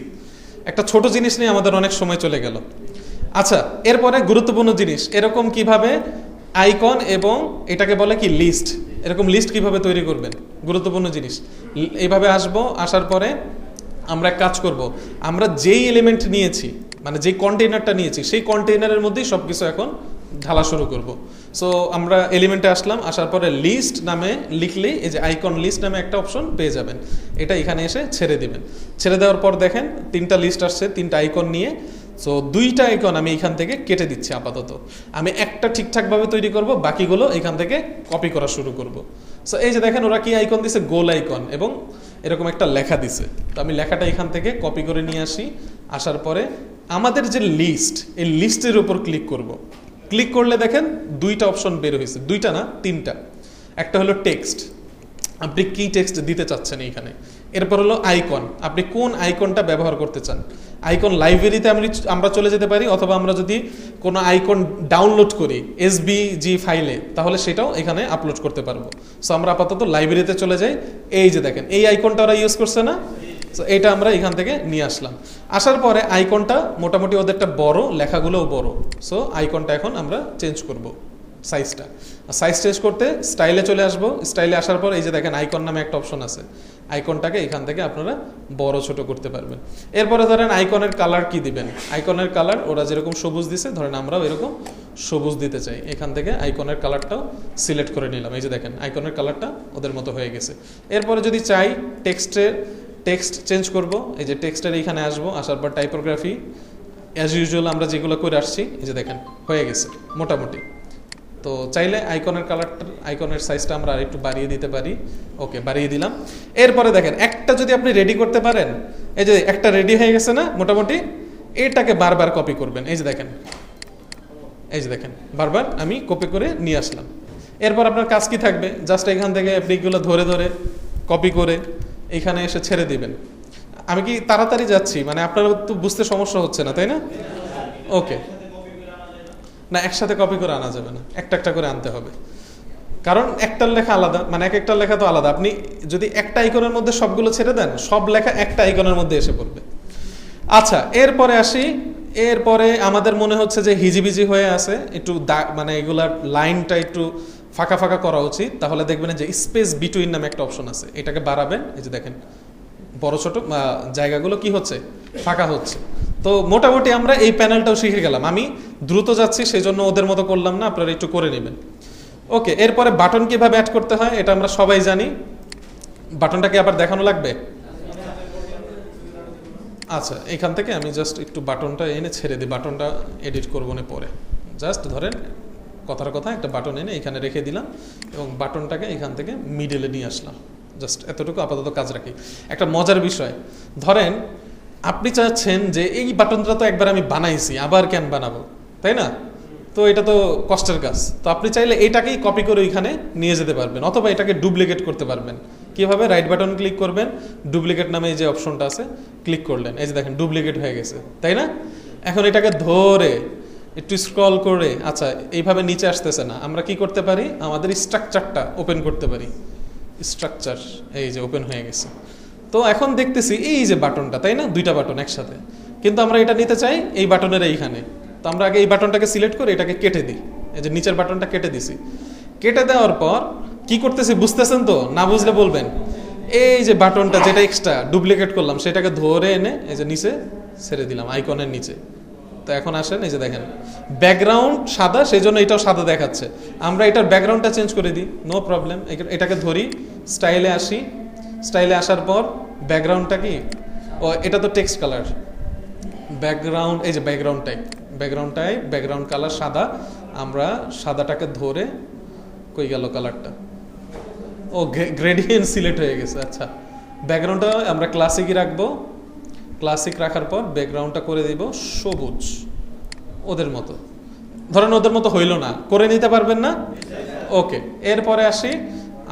একটা ছোট জিনিস নিয়ে আমাদের অনেক সময় চলে গেল। আচ্ছা, এরপরে গুরুত্বপূর্ণ জিনিস, এরকম কিভাবে আইকন এবং এটাকে বলে কি লিস্ট, এরকম লিস্ট কিভাবে তৈরি করবেন, গুরুত্বপূর্ণ জিনিস। এইভাবে আসার পরে আমরা কাজ করব, আমরা যেই এলিমেন্ট নিয়েছি মানে যেই কন্টেইনারটা নিয়েছি সেই কন্টেইনারের মধ্যেই সব কিছু এখন ঢালা শুরু করব। সো আমরা এলিমেন্টে আসলাম, আসার পরে লিস্ট নামে লিখলেই এই যে আইকন লিস্ট নামে একটা অপশন পেয়ে যাবেন। এটা এখানে এসে ছেড়ে দিবেন। ছেড়ে দেওয়ার পর দেখেন 3টা লিস্ট আসছে 3টা আইকন নিয়ে। সো 2টা আইকন আমি এখান থেকে কেটে দিচ্ছি আপাতত। আমি একটা ঠিকঠাকভাবে তৈরি করব, বাকিগুলো এখান থেকে কপি করা শুরু করব। সো এই যে দেখেন ওরা কি আইকন দিছে, গোল আইকন এবং এরকম একটা লেখা দিছে। তো আমি লেখাটা এখান থেকে কপি করে নিয়ে আসি। আসার পরে আমাদের যে লিস্ট, এই লিস্টের উপর ক্লিক করব। ক্লিক করলে দেখেন 2টা অপশন বের হয়েছে, 2টা না 3টা। একটা হলো টেক্সট, আপনি কি টেক্সট দিতে চাচ্ছেন এইখানে। এরপর হলো আইকন, আপনি কোন আইকনটা ব্যবহার করতে চান। আইকন লাইব্রেরিতে আমরা চলে যেতে পারি, অথবা আমরা যদি কোনো আইকন ডাউনলোড করি SVG ফাইলে, তাহলে সেটাও এখানে আপলোড করতে পারবো। সো আমরা আপাতত লাইব্রেরিতে চলে যাই। এই যে দেখেন এই আইকনটা ওরা ইউজ করছে না, সো এটা আমরা এখান থেকে নিয়ে আসলাম। আসার পরে আইকনটা মোটামুটি ওদেরটা বড়, লেখাগুলোও বড়। সো আইকনটা এখন আমরা চেঞ্জ করব সাইজটা। সাইজ চেঞ্জ করতে স্টাইলে চলে আসবো। স্টাইলে আসার পর এই যে দেখেন আইকন নামে একটা অপশন আছে, আইকনটাকে এখান থেকে আপনারা বড় ছোট করতে পারবেন। এরপরে ধরেন আইকনের কালার কি দিবেন, আইকনের কালার ওরা যেরকম সবুজ দিছে, ধরেন আমরাও এরকম সবুজ দিতে চাই। এখান থেকে আইকনের কালারটাও সিলেক্ট করে নিলাম। এই যে দেখেন আইকনের কালারটা ওদের মতো হয়ে গেছে। এরপরে যদি চাই টেক্সট চেঞ্জ করব, এই যে টেক্সটের এখানে আসবো। আসার পর টাইপোগ্রাফি অ্যাজ ইউজুয়াল আমরা যেগুলো করে আসছি, এই যে দেখেন হয়ে গেছে মোটামুটি। তো চাইলে আইকনের সাইজটা আমরা আরেকটু বাড়িয়ে দিতে পারি। ওকে, বাড়িয়ে দিলাম। এরপরে দেখেন একটা যদি আপনি রেডি করতে পারেন, এই যে একটা রেডি হয়ে গেছে না মোটামুটি, এটাকে বারবার কপি করবেন। এই যে দেখেন বারবার আমি কপি করে নিয়ে আসলাম। এরপর আপনার কাজ কি থাকবে, জাস্ট এখান থেকে আপনি এগুলো ধরে কপি করে এখানে এসে ছেড়ে দিবেন। আমি কি তাড়াতাড়ি যাচ্ছি, মানে আপনার তো বুঝতে সমস্যা হচ্ছে না, তাই না? ওকে, না একসাথে কপি করে আনা যাবে না, একটা করে আনতে হবে। কারণ একটার লেখা আলাদা, মানে একটা লেখা তো আলাদা। আপনি যদি একটা আইকনের মধ্যে সবগুলো ছেড়ে দেন, সব লেখা একটা আইকনের মধ্যে এসে পড়বে। আচ্ছা, এরপরে আসি। এরপরে আমাদের মনে হচ্ছে যে হিজিবিজি হয়ে আছে, একটু মানে এগুলার লাইনটা একটু ফাঁকা ফাঁকা করা উচিত। তাহলে দেখবেন যে স্পেস বিটুইন নামে একটা অপশন আছে, এটাকে বাড়াবেন। এই যে দেখেন বড় ছোট জায়গাগুলো কি হচ্ছে, ফাঁকা হচ্ছে। তো মোটামুটি আমরা এই প্যানেলটাও শিখে গেলাম। আমি দ্রুত যাচ্ছি সেই জন্য ওদের মতো করলাম না, আপনারা একটু করে নেবেন। ওকে, এরপরে বাটন কিভাবে অ্যাড করতে হয় এটা আমরা সবাই জানি। বাটনটাকে আবার দেখানো লাগবে? আচ্ছা, এখান থেকে আমি জাস্ট একটু বাটনটা এনে ছেড়ে দিই, বাটনটা এডিট করবো না পরে। জাস্ট ধরেন কথার কথা একটা বাটন এনে এখানে রেখে দিলাম এবং বাটনটাকে এখান থেকে মিডলে নিয়ে আসলাম। জাস্ট এতটুকু আপাতত কাজ রাখি। একটা মজার বিষয়, ধরেন আপনি চাচ্ছেন যে এই বাটনটা তো একবার আমি বানাইছি, আবার কেন বানাবো, তাই না? তো এটা তো কষ্টের কাজ। তো আপনি চাইলে এটাকেই কপি করে ওইখানে নিয়ে যেতে পারবেন, অথবা এটাকে ডুপ্লিকেট করতে পারবেন। কীভাবে? রাইট বাটন ক্লিক করবেন, ডুপ্লিকেট নামে এই যে অপশনটা আছে ক্লিক করলেন, এই যে দেখেন ডুপ্লিকেট হয়ে গেছে, তাই না? এখন এটাকে ধরে একটু স্ক্রল করে, আচ্ছা এইভাবে নিচে আসতেছে না, আমরা কি করতে পারি, আমাদের স্ট্রাকচারটা ওপেন করতে পারি। স্ট্রাকচার এই যে ওপেন হয়ে গেছে। তো এখন দেখতেছি এই যে বাটনটা, তাই না? দুইটা বাটন একসাথে, কিন্তু আমরা এটা নিতে চাই এই বাটনের এইখানে। তো আমরা আগে এই বাটনটাকে সিলেক্ট করে এটাকে কেটে দিই, এই যে নিচের বাটনটা কেটে দিছি। কেটে দেওয়ার পর কি করতেছি বুঝতেছেন তো? না বুঝলে বলবেন। এই যে বাটনটা যেটা এক্সট্রা ডুপ্লিকেট করলাম সেটাকে ধরে এনে এই যে নিচে ছেড়ে দিলাম আইকনের নিচে। তো এখন আসেন, এই যে দেখেন ব্যাকগ্রাউন্ড সাদা, সেই জন্য এটাও সাদা দেখাচ্ছে। আমরা এটার ব্যাকগ্রাউন্ডটা চেঞ্জ করে দিই, নো প্রবলেম। এটাকে ধরি, স্টাইলে আসি, স্টাইলে আসার পর ব্যাকগ্রাউন্ডটা কি, ও এটা তো টেক্সট কালার, ব্যাকগ্রাউন্ড এই যে ব্যাকগ্রাউন্ড টাইপ, ব্যাকগ্রাউন্ড কালার সাদা। আমরা সাদাটাকে ধরে, কই গেল কালারটা, ও গ্রেডিয়েন্ট সিলেক্ট হয়ে গেছে। আচ্ছা, ব্যাকগ্রাউন্ডটা আমরা ক্লাসিকই রাখবো। ক্লাসিক রাখার পর ব্যাকগ্রাউন্ডটা করে দিব সবুজ, ওদের মতো। ধরেন ওদের মতো হইল না, করে নিতে পারবেন না? ওকে, এরপরে আসি,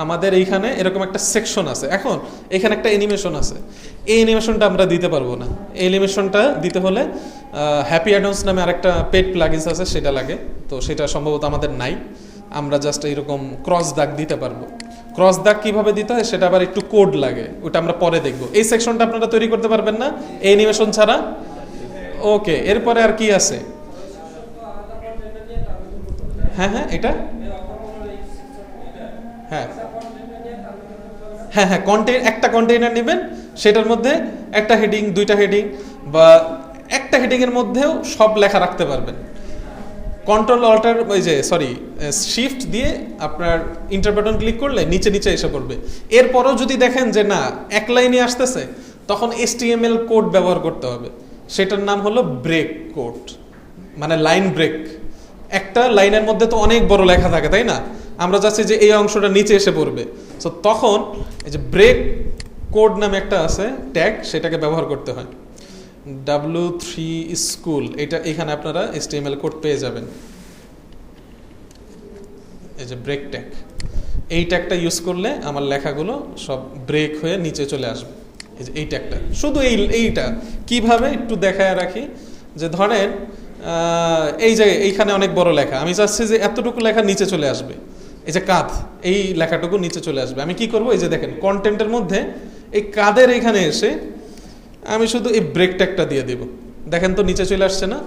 আমাদের এইখানে এরকম একটা সেকশন আছে। এখন এখানে একটা অ্যানিমেশন আছে, এই অ্যানিমেশনটা আমরা দিতে পারবো না। এই অ্যানিমেশনটা দিতে হলে হ্যাপি অ্যাডন্স নামে আরেকটা পেড প্লাগইনস আছে, সেটা লাগে। তো সেটা সম্ভবত আমাদের নাই। আমরা জাস্ট এইরকম ক্রস দাগ দিতে পারবো। ক্রস দাগ কিভাবে দিতে হয় সেটা আবার একটু কোড লাগে, ওটা আমরা পরে দেখবো। এই সেকশনটা আপনারা তৈরি করতে পারবেন না এই অ্যানিমেশন ছাড়া। ওকে, এরপরে আর কি আছে? হ্যাঁ হ্যাঁ, এটা হ্যাঁ হ্যাঁ হ্যাঁ একটা কন্টেইনার নেবেন, সেটার মধ্যে একটা হেডিং, দুইটা হেডিং, বা একটা হেডিংয়ের মধ্যেও সব লেখা রাখতে পারবেন। কন্ট্রোল অল্টার ওই যে শিফট দিয়ে আপনার ইন্টার বাটন ক্লিক করলে নিচে নিচে এসে পড়বে। এরপরও যদি দেখেন যে না এক লাইনে আসতেছে, তখন HTML কোড ব্যবহার করতে হবে। সেটার নাম হলো ব্রেক কোড, মানে লাইন ব্রেক। একটা লাইনের মধ্যে তো অনেক বড় লেখা থাকে, তাই না? আমরা চাচ্ছি যে এই অংশটা নিচে এসে পড়বে। সো তখন এই যে ব্রেক কোড নামে একটা আছে ট্যাগ, সেটাকে ব্যবহার করতে হয়। W3 স্কুল, এটা এখানে আপনারা HTML কোড পেয়ে যাবেন। এই যে ব্রেক ট্যাগ, এই ট্যাগটা ইউজ করলে আমার লেখাগুলো সব ব্রেক হয়ে নিচে চলে আসবে। এই যে এই ট্যাগটা, শুধু এইটা কিভাবে একটু দেখায় রাখি, যে ধরেন এই যে এইখানে অনেক বড় লেখা, আমি চাচ্ছি যে এতটুকু লেখা নিচে চলে আসবে। এই যে কাঁধ, এই লেখাটুকু নিচে চলে আসবে। আমি কি করব, এই যে দেখেন কন্টেন্টের মধ্যে এই কাঁধের এখানে এসে আমি শুধু এই ব্রেক ট্যাগটা দিয়ে দেব। দেখেন তো নিচে চলে আসছে না?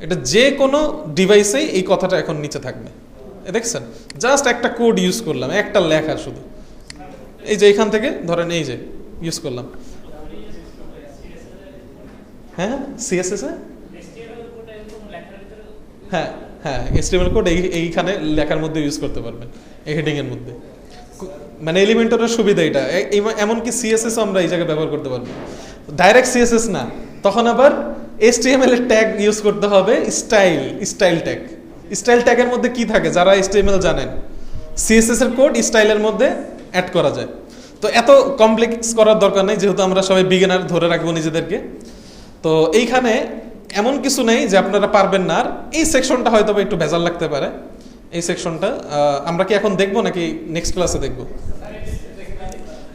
এটা যে কোনো ডিভাইসেই এই কথাটা এখন নিচে থাকবে। দেখছেন, জাস্ট একটা কোড ইউজ করলাম, একটা লেখা শুধু। এই যে এখান থেকে ধরেন এই যে ইউজ করলাম। হ্যাঁ CSS হ্যাঁ হ্যাঁ HTML কোড এইখানে লেখার মধ্যে ইউজ করতে পারবেন, এই হেডিং এর মধ্যে। মানে এলিমেন্টরের সুবিধা এটা। এমনকি CSS আমরা এই জায়গায় ব্যবহার করতে পারবো। ডাইরেক্ট CSS না, তখন আবার HTML এর ট্যাগ ইউজ করতে হবে, স্টাইল ট্যাগ। স্টাইল ট্যাগের মধ্যে কি থাকে যারা HTML জানেন, CSS এর কোড স্টাইলের মধ্যে অ্যাড করা যায়। তো এত কমপ্লেক্স করার দরকার নেই, যেহেতু আমরা সবাই বিগিনার ধরে রাখবো নিজেদেরকে। তো এইখানে এমন কিছু নেই যে আপনারা পারবেন না। আর এই সেকশনটা হয়তো একটু ভেজাল লাগতে পারে। এই সেকশনটা আমরা কি এখন দেখবো নাকি নেক্সট ক্লাসে দেখবো?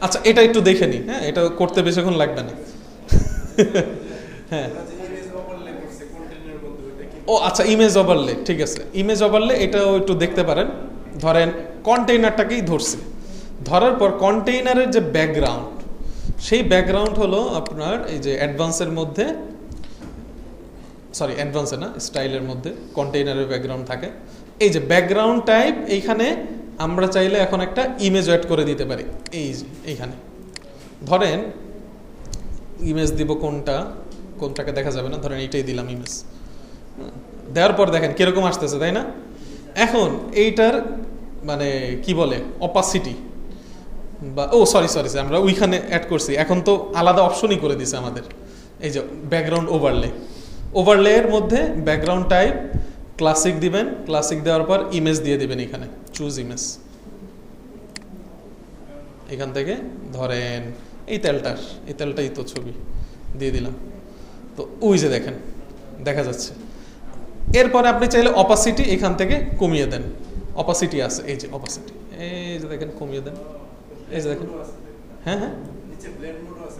আচ্ছা, এটা একটু দেখে নিই। হ্যাঁ, এটা করতে বেশিক্ষণ লাগবে না। হ্যাঁ, ও আচ্ছা, ইমেজ ওভারলে, ঠিক আছে। ইমেজ ওভারলে এটাও একটু দেখতে পারেন। ধরেন কন্টেইনারটাকেই ধরছি, ধরার পর কন্টেইনারের যে ব্যাকগ্রাউন্ড, সেই ব্যাকগ্রাউন্ড হলো আপনার এই যে অ্যাডভান্সের মধ্যে, অ্যাডভান্সে না, স্টাইলের মধ্যে কন্টেইনারের ব্যাকগ্রাউন্ড থাকে। এই যে ব্যাকগ্রাউন্ড টাইপ, এইখানে আমরা চাইলে এখন একটা ইমেজ অ্যাড করে দিতে পারি। এইখানে ধরেন ইমেজ দিব, কোনটাকে দেখা যাবে না, ধরেন এইটাই দিলাম ইমেজ। দেওয়ার পর দেখেন কিরকম আসতেছে, তাই না? এখন এইটার মানে কি বলে অপাসিটি, বা সরি আমরা ওইখানে অ্যাড করছি, এখন তো আলাদা অপশনই করে দিছে আমাদের। এই যে ব্যাকগ্রাউন্ড ওভারলের মধ্যে ব্যাকগ্রাউন্ড টাইপ ক্লাসিক দিবেন, ক্লাসিক দেওয়ার পর ইমেজ দিয়ে দিবেন এখানে, চুজ ইমেজ। এখান থেকে ধরেন এই তেলটাই তো ছবি দিয়ে দিলাম, তো ওই যে দেখেন দেখা যাচ্ছে। এরপরে আপনি চাইলে অপাসিটি এখান থেকে কমিয়ে দেন, অপাসিটি আছে, এই যে অপাসিটি, এই যে দেখেন কমিয়ে দেন, এই যে দেখেন, হ্যাঁ হ্যাঁ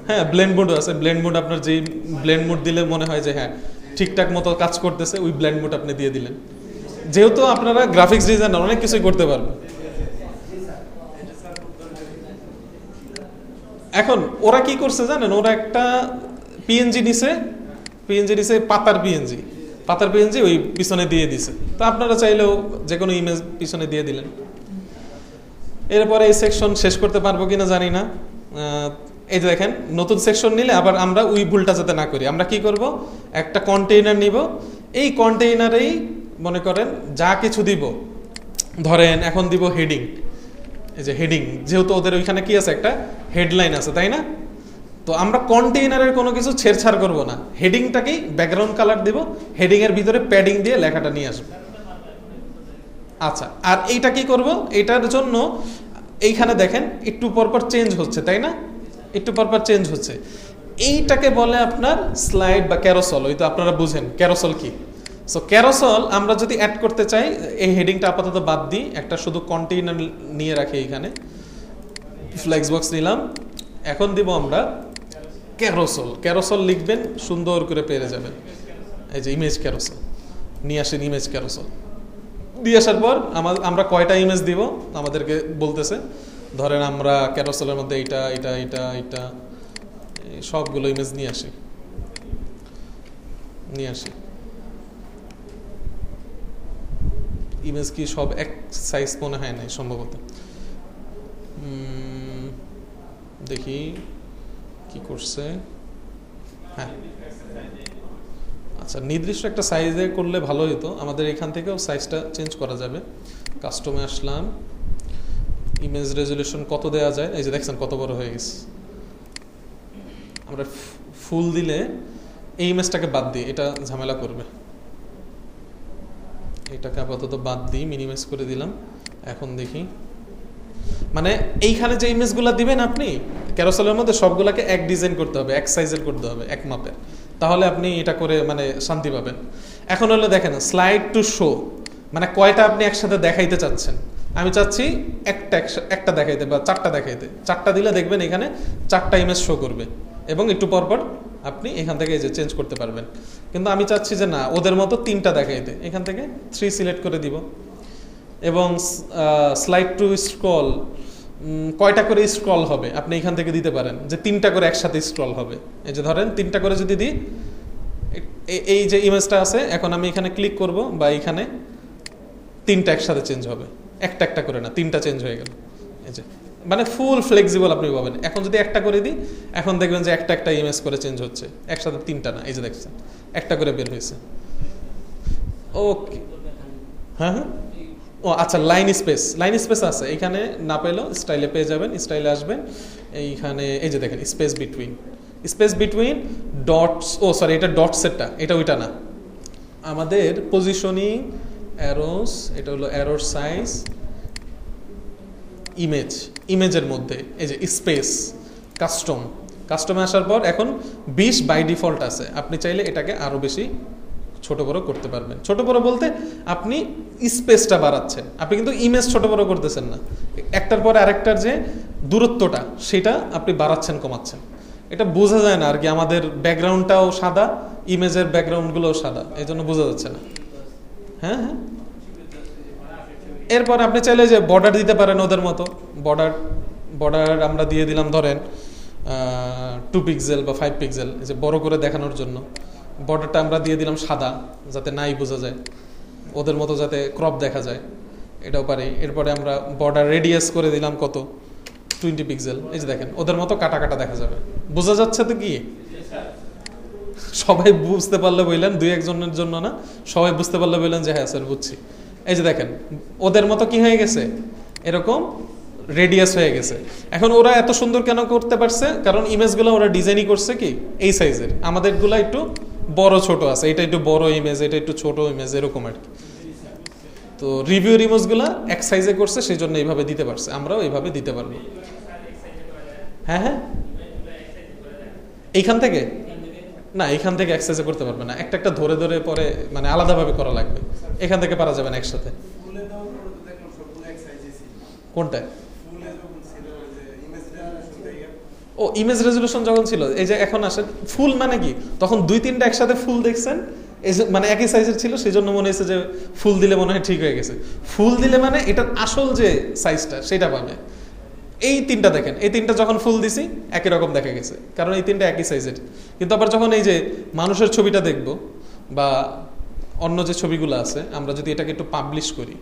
হ্যাঁ ব্লেন্ড মোডও আছে। ব্লেন্ড মোড আপনার যেই ব্লেন্ড মোড দিলে মনে হয় যে হ্যাঁ ঠিকঠাক মতো কাজ করতেছে, ওই ব্লেন্ড মোড আপনি দিয়ে দিলেন। যেহেতু আপনারা গ্রাফিক্স ডিজাইনার অনেক কিছুই করতে পারবেন। এখন ওরা কি করছে জানেন, ওরা একটা পিএনজি নিছে, পাতার পিএনজি ওই পিছনে দিয়ে দিছে। তো আপনারা চাইলেও যে কোনো ইমেজ পিছনে দিয়ে দিলেন। এরপরে এই সেকশন শেষ করতে পারবো কিনা জানি না। এই যে দেখেন নতুন সেকশন নিলে আবার আমরা ওই ভুলটা যাতে না করি, আমরা কি করব, একটা কন্টেইনার নিব, এই কন্টেইনারেই মনে করেন যা কিছু দিব, ধরেন এখন দিব হেডিং। এই যে হেডিং, যেহেতু ওদের ওইখানে কি আছে, একটা হেডলাইন আছে, তাই না? তো আমরা কন্টেইনারের কোনো কিছু ছেড়ছাড় করব না, হেডিংটাকেই ব্যাকগ্রাউন্ড কালার দিব, হেডিং এর ভিতরে প্যাডিং দিয়ে লেখাটা নিয়ে আসবো। আচ্ছা, আর এইটা কি করব, এটার জন্য এইখানে দেখেন একটু পরপর চেঞ্জ হচ্ছে, তাই না? একটু পরপর চেঞ্জ হচ্ছে, এইটাকে বলে আপনার স্লাইড বা ক্যারোসল। ওই তো আপনারা বুঝেন ক্যারোসল কি। সো ক্যারোসল আমরা যদি অ্যাড করতে চাই, এই হেডিংটা আপাতত বাদ দিই, একটা শুধু কন্টেইনার নিয়ে রাখি এখানে, ফ্লেক্স বক্স নিলাম। এখন দিব আমরা ক্যারোসল লিখবেন, সুন্দর করে পেরে যাবেন। এই যে ইমেজ ক্যারোসল নিয়ে আসেন, ইমেজ ক্যারোসল দিয়ে আসার পর আমরা কয়টা ইমেজ দিব আমাদেরকে বলতেছে। ধরেন আমরা ক্যারোসেলের মধ্যে এইটা সবগুলো ইমেজ নিয়ে আসি। ইমেজ কি সব এক সাইজ মনে হয় না সম্ভবত, দেখি কি করছে। হ্যাঁ আচ্ছা, নির্দিষ্ট একটা সাইজে করলে ভালো হতো। আমাদের এখান থেকেও সাইজটা চেঞ্জ করা যাবে। কাস্টমে আসলাম, ইমেজ রেজলিউশন কত দেওয়া যায়, এই যে দেখছেন কত বড় হয়ে গেছে। আমরা ফুল দিলে এই ইমেজটাকে বাদ দিই, এটা ঝামেলা করবে, এটাকে আপাতত বাদ দিই, মিনিমাইজ করে দিলাম। এখন দেখি, মানে এইখানে যে ইমেজগুলো দিবেন আপনি ক্যারোসেলের মধ্যে সবগুলোকে এক ডিজাইন করতে হবে, এক সাইজের করতে হবে, এক মাপের, তাহলে আপনি এটা করে মানে শান্তি পাবেন। এখন হলো দেখেন স্লাইড টু শো, মানে কয়টা আপনি একসাথে দেখাইতে চাচ্ছেন। আমি চাচ্ছি একটা দেখাইতে বা চারটা দেখাইতে, চারটা দিলে দেখবেন এখানে চারটা ইমেজ শো করবে এবং একটু পরপর আপনি এখান থেকে এই যে চেঞ্জ করতে পারবেন। কিন্তু আমি চাচ্ছি যে না, ওদের মতো তিনটা দেখাইতে, এখান থেকে 3 সিলেক্ট করে দিব। এবং স্লাইড টু স্ক্রল, কয়টা করে স্ক্রল হবে আপনি এখান থেকে দিতে পারেন, যে 3টা করে একসাথে স্ক্রল হবে। এই যে ধরেন 3টা করে যদি দিই, এই যে ইমেজটা আছে, এখন আমি এখানে ক্লিক করব বা এখানে 3টা একসাথে চেঞ্জ হবে, একটা করে না, 3টা চেঞ্জ হয়ে গেল। এই যে মানে ফুল ফ্লেক্সিবল আপনি পাবেন। এখন যদি একটা করে দিই, এখন দেখবেন যে একটা ইমেজ করে চেঞ্জ হচ্ছে, একসাথে 3টা না, এই যে দেখছেন একটা করে বের হয়েছে। ওকে, হ্যাঁ হ্যাঁ, ও আচ্ছা, লাইন স্পেস আছে এখানে, না পেলেও স্টাইলে পেয়ে যাবেন, স্টাইলে আসবেন, এইখানে এই যে দেখেন স্পেস বিটুইন ডটস, ও সরি এটা ডটসেরটা, এটা ওইটা না। আমাদের পজিশনিং, অ্যারোস, এটা হলো অ্যারোর সাইজ, ইমেজের মধ্যে এই যে স্পেস, কাস্টমে আসার পর এখন 20 বাই ডিফল্ট আছে। আপনি চাইলে এটাকে আরো বেশি ছোট বড় করতে পারবেন। ছোট বড় বলতে আপনি স্পেসটা বাড়াচ্ছেন, আপনি কিন্তু ইমেজ ছোট বড় করতেছেন না। একটার পরে আরেকটার যে দূরত্বটা সেটা আপনি বাড়াচ্ছেন কমাচ্ছেন, এটা বোঝা যায় না আর কি। আমাদের ব্যাকগ্রাউন্ডটাও সাদা, ইমেজের ব্যাকগ্রাউন্ডগুলোও সাদা, এই জন্য বোঝা যাচ্ছে না। হ্যাঁ হ্যাঁ, এরপর আপনি চাইলে যে বর্ডার দিতে পারেন ওদের মতো। বর্ডার আমরা দিয়ে দিলাম ধরেন 2 পিক্সেল বা 5 পিক্সেল, যে বড় করে দেখানোর জন্য। বর্ডারটা আমরা দিয়ে দিলাম সাদা, যাতে নাই বোঝা যায়, ওদের মতো যাতে ক্রপ দেখা যায়, এটাও পারি। এরপরে আমরা বর্ডার রেডিয়াস করে দিলাম কত, 20 পিক্সেল। এই যে দেখেন ওদের মতো কাটা দেখা যাবে, বোঝা যাচ্ছে তো কি? সবাই বুঝতে পারলে বললেন, 2-1 জনের জন্য না, সবাই বুঝতে পারলে বললেন যে হ্যাঁ স্যার বুঝছি। এই যে দেখেন ওদের মতো কি হয়ে গেছে, এরকম রেডিয়াস হয়ে গেছে। এখন ওরা এত সুন্দর কেন করতে পারছে? কারণ ইমেজগুলো ওরা ডিজাইনই করছে কি এই সাইজের, আমাদেরগুলো একটু বড় ছোট আছে, এটা একটু বড় ইমেজ, এটা একটু ছোট ইমেজ, এরকম আর কি। তো রিভিউর ইমেজগুলো এক সাইজে করছে, সেই জন্য এইভাবে দিতে পারছে, আমরাও এইভাবে দিতে পারবো। হ্যাঁ হ্যাঁ, এইখান থেকে না, এইখান থেকে এক সাইজে করতে পারবে না, একটা একটা ধরে ধরে পরে মানে আলাদাভাবে করা লাগবে, এখান থেকে পারা যাবে না একসাথে। কোনটা? ও ইমেজ রেজুলেশন যখন ছিল, এই যে এখন আসে ফুল মানে কি, তখন 2-3টা একসাথে ফুল দেখছেন, এই যে মানে একই সাইজের ছিল, সেই জন্য মনে হয়েছে যে ফুল দিলে মনে হয় ঠিক হয়ে গেছে। ফুল দিলে মানে এটার আসল যে সাইজটা সেটা পাবে। এই 3টা দেখেন, এই 3টা যখন ফুল দিছি একই রকম দেখা গেছে, কারণ এই 3টা একই সাইজের। কিন্তু আবার যখন এই যে মানুষের ছবিটা দেখব বা অন্য যে ছবিগুলো আছে, আমরা যদি এটাকে একটু পাবলিশ করি,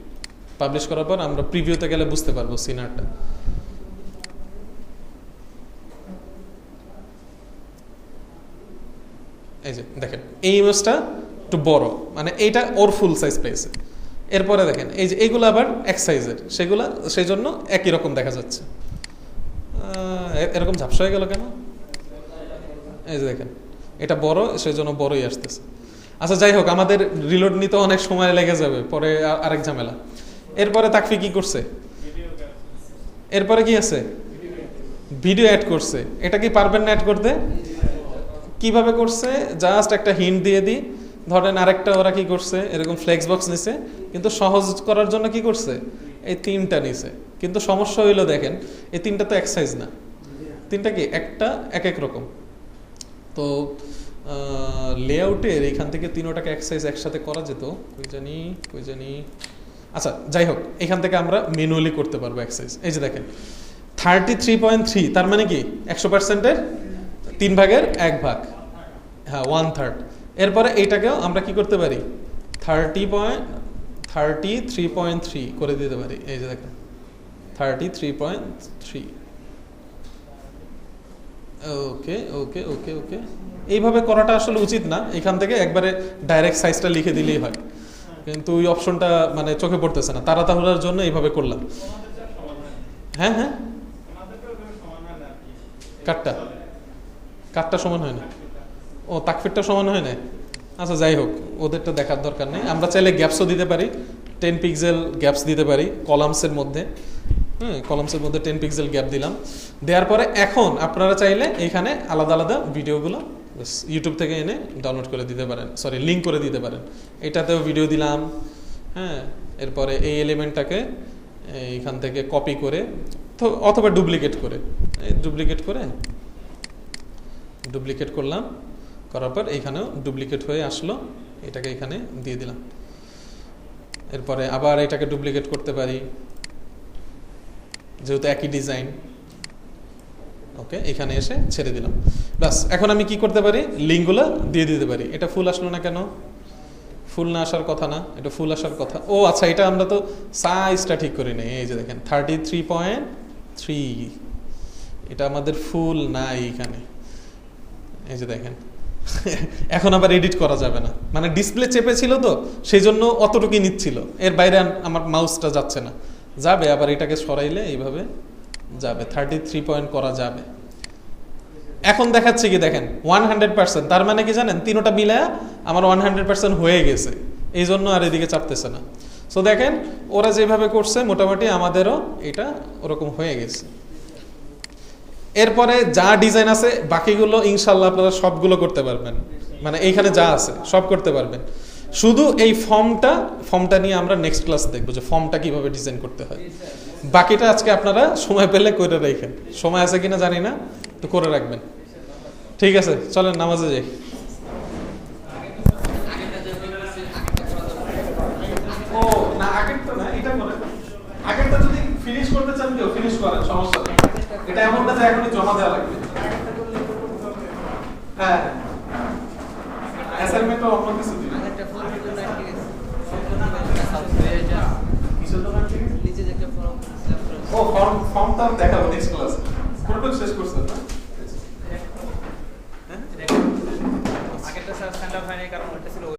পাবলিশ করার পর আমরা প্রিভিউতে গেলে বুঝতে পারবো সিনারটা। এই যে দেখেন, এই ইমেজটা একটু বড়, মানে এইটা ওর ফুল সাইজ পেয়েছে। এরপরে দেখেন এই যে এইগুলো আবার এক সাইজের, সেগুলা সেই জন্য একই রকম দেখা যাচ্ছে। এরকম ঝাপসা হয়ে গেল কেন? এই যে দেখেন, এটা বড়, সেই জন্য বড়ই আসতেছে। আচ্ছা যাই হোক, আমাদের রিলোড নিতে অনেক সময় লেগে যাবে, পরে আরেক ঝামেলা। এরপরে তাকফি কি করছে? এরপরে কি আছে? ভিডিও অ্যাড করছে। এটা কি পারবেন না অ্যাড করতে? কিভাবে করছে জাস্ট একটা হিন্ট দিয়ে দিই। ধরেন আরেকটা ওরা কি করছে, এরকম ফ্লেক্স বক্স নিছে, কিন্তু সহজ করার জন্য কি করছে, এই 3টা নিছে। কিন্তু সমস্যা হইলো দেখেন, এই 3টা তো এক সাইজ না, 3টা কি একটা এক এক রকম। তো লেআউটের এখান থেকে 3টাকে এক সাইজ একসাথে করা যেত, কই জানি। আচ্ছা যাই হোক, এখান থেকে আমরা ম্যানুয়ালি করতে পারবো এক সাইজ। এই যে দেখেন 33.3, তার মানে কি 100%-এর 3/1 হ্যাঁ 1/3। এরপরে এইটাকেও আমরা কি করতে পারি, 33.3 করে দিতে পারি। এই যে দেখেন 33.3। ওকে ওকে ওকে ওকে, এইভাবে করাটা আসলে উচিত না, এখান থেকে একবারে ডাইরেক্ট সাইজটা লিখে দিলেই হয়, কিন্তু ওই অপশনটা মানে চোখে পড়তেছে না, তাড়াতাড়ির জন্য এইভাবে করলাম। হ্যাঁ হ্যাঁ, কাটটা সমান হয় না? ও তাকফিরটা সমান হয় না? আচ্ছা যাই হোক, ওদেরটা দেখার দরকার নেই। আমরা চাইলে গ্যাপসও দিতে পারি, 10 পিক্সেল গ্যাপস দিতে পারি কলামসের মধ্যে। কলামসের মধ্যে 10 পিক্সেল গ্যাপ দিলাম। দেওয়ার পরে এখন আপনারা চাইলে এইখানে আলাদা আলাদা ভিডিওগুলো ইউটিউব থেকে এনে ডাউনলোড করে দিতে পারেন, সরি লিঙ্ক করে দিতে পারেন। এটাতেও ভিডিও দিলাম, হ্যাঁ। এরপরে এই এলিমেন্টটাকে এইখান থেকে কপি করে অথবা ডুপ্লিকেট করলাম, করার পর এইখানেও ডুপ্লিকেট হয়ে আসলো, এটাকে এখানে দিয়ে দিলাম। এরপরে আবার এটাকে ডুপ্লিকেট করতে পারি, যেহেতু একই ডিজাইন। ওকে, এখানে এসে ছেড়ে দিলাম, ব্যাস। এখন আমি কি করতে পারি, লিঙ্কগুলো দিয়ে দিতে পারি। এটা ফুল আসলো না কেন? ফুল না আসার কথা না, এটা ফুল আসার কথা। ও আচ্ছা, এটা আমরা তো সাইজটা ঠিক করি নাই। এই যে দেখেন 33.3, এটা আমাদের ফুল নাই এখানে। এই যে দেখেন এখন আবার এডিট করা যাবে না, মানে ডিসপ্লে চেপে ছিল তো সেই জন্য অতটুকুই নিচ্ছিল, এর বাইরে আমার মাউসটা যাচ্ছে না। যাবে আবার, এটাকে সরাইলে এইভাবে যাবে, 33 পয়েন্ট করা যাবে। এখন দেখাচ্ছে কি দেখেন 100%, তার মানে কি জানেন, 3টা মিলে আমার 100% হয়ে গেছে, এই জন্য আর এদিকে চাপতেছে না। সো দেখেন ওরা যেভাবে করছে মোটামুটি আমাদেরও এটা ওরকম হয়ে গেছে। এরপরে যা ডিজাইন আছে বাকিগুলো ইনশাল্লাহ আপনারা সবগুলো করতে পারবেন, মানে এইখানে যা আছে সব করতে পারবেন। শুধু এই ফর্মটা নিয়ে আমরা নেক্সট ক্লাস দেখবো যে ফর্মটা কিভাবে ডিজাইন করতে হয়। বাকিটা আজকে আপনারা সময় পেলে করে রাখেন, সময় আছে কিনা জানি না, তো করে রাখবেন। ঠিক আছে, চলেন নামাজে যাই। ও না, আগেরটা না, এটা করেন। আগেরটা যদি ফিনিশ করতে চান কেউ ফিনিশ করেন, সমস্যা নেই। এটা এমন না যে এখনই জমা দেওয়া লাগবে। হ্যাঁ, অ্যাসাইনমেন্টও অন্য কিছু দিন। ও ফর্মটা দেখাবো নেক্সট ক্লাসে। পুরোটা শেষ করছেন না? আগেরটা স্যার স্ট্যান্ড আপ হয়নি, কারণ ওটা ছিল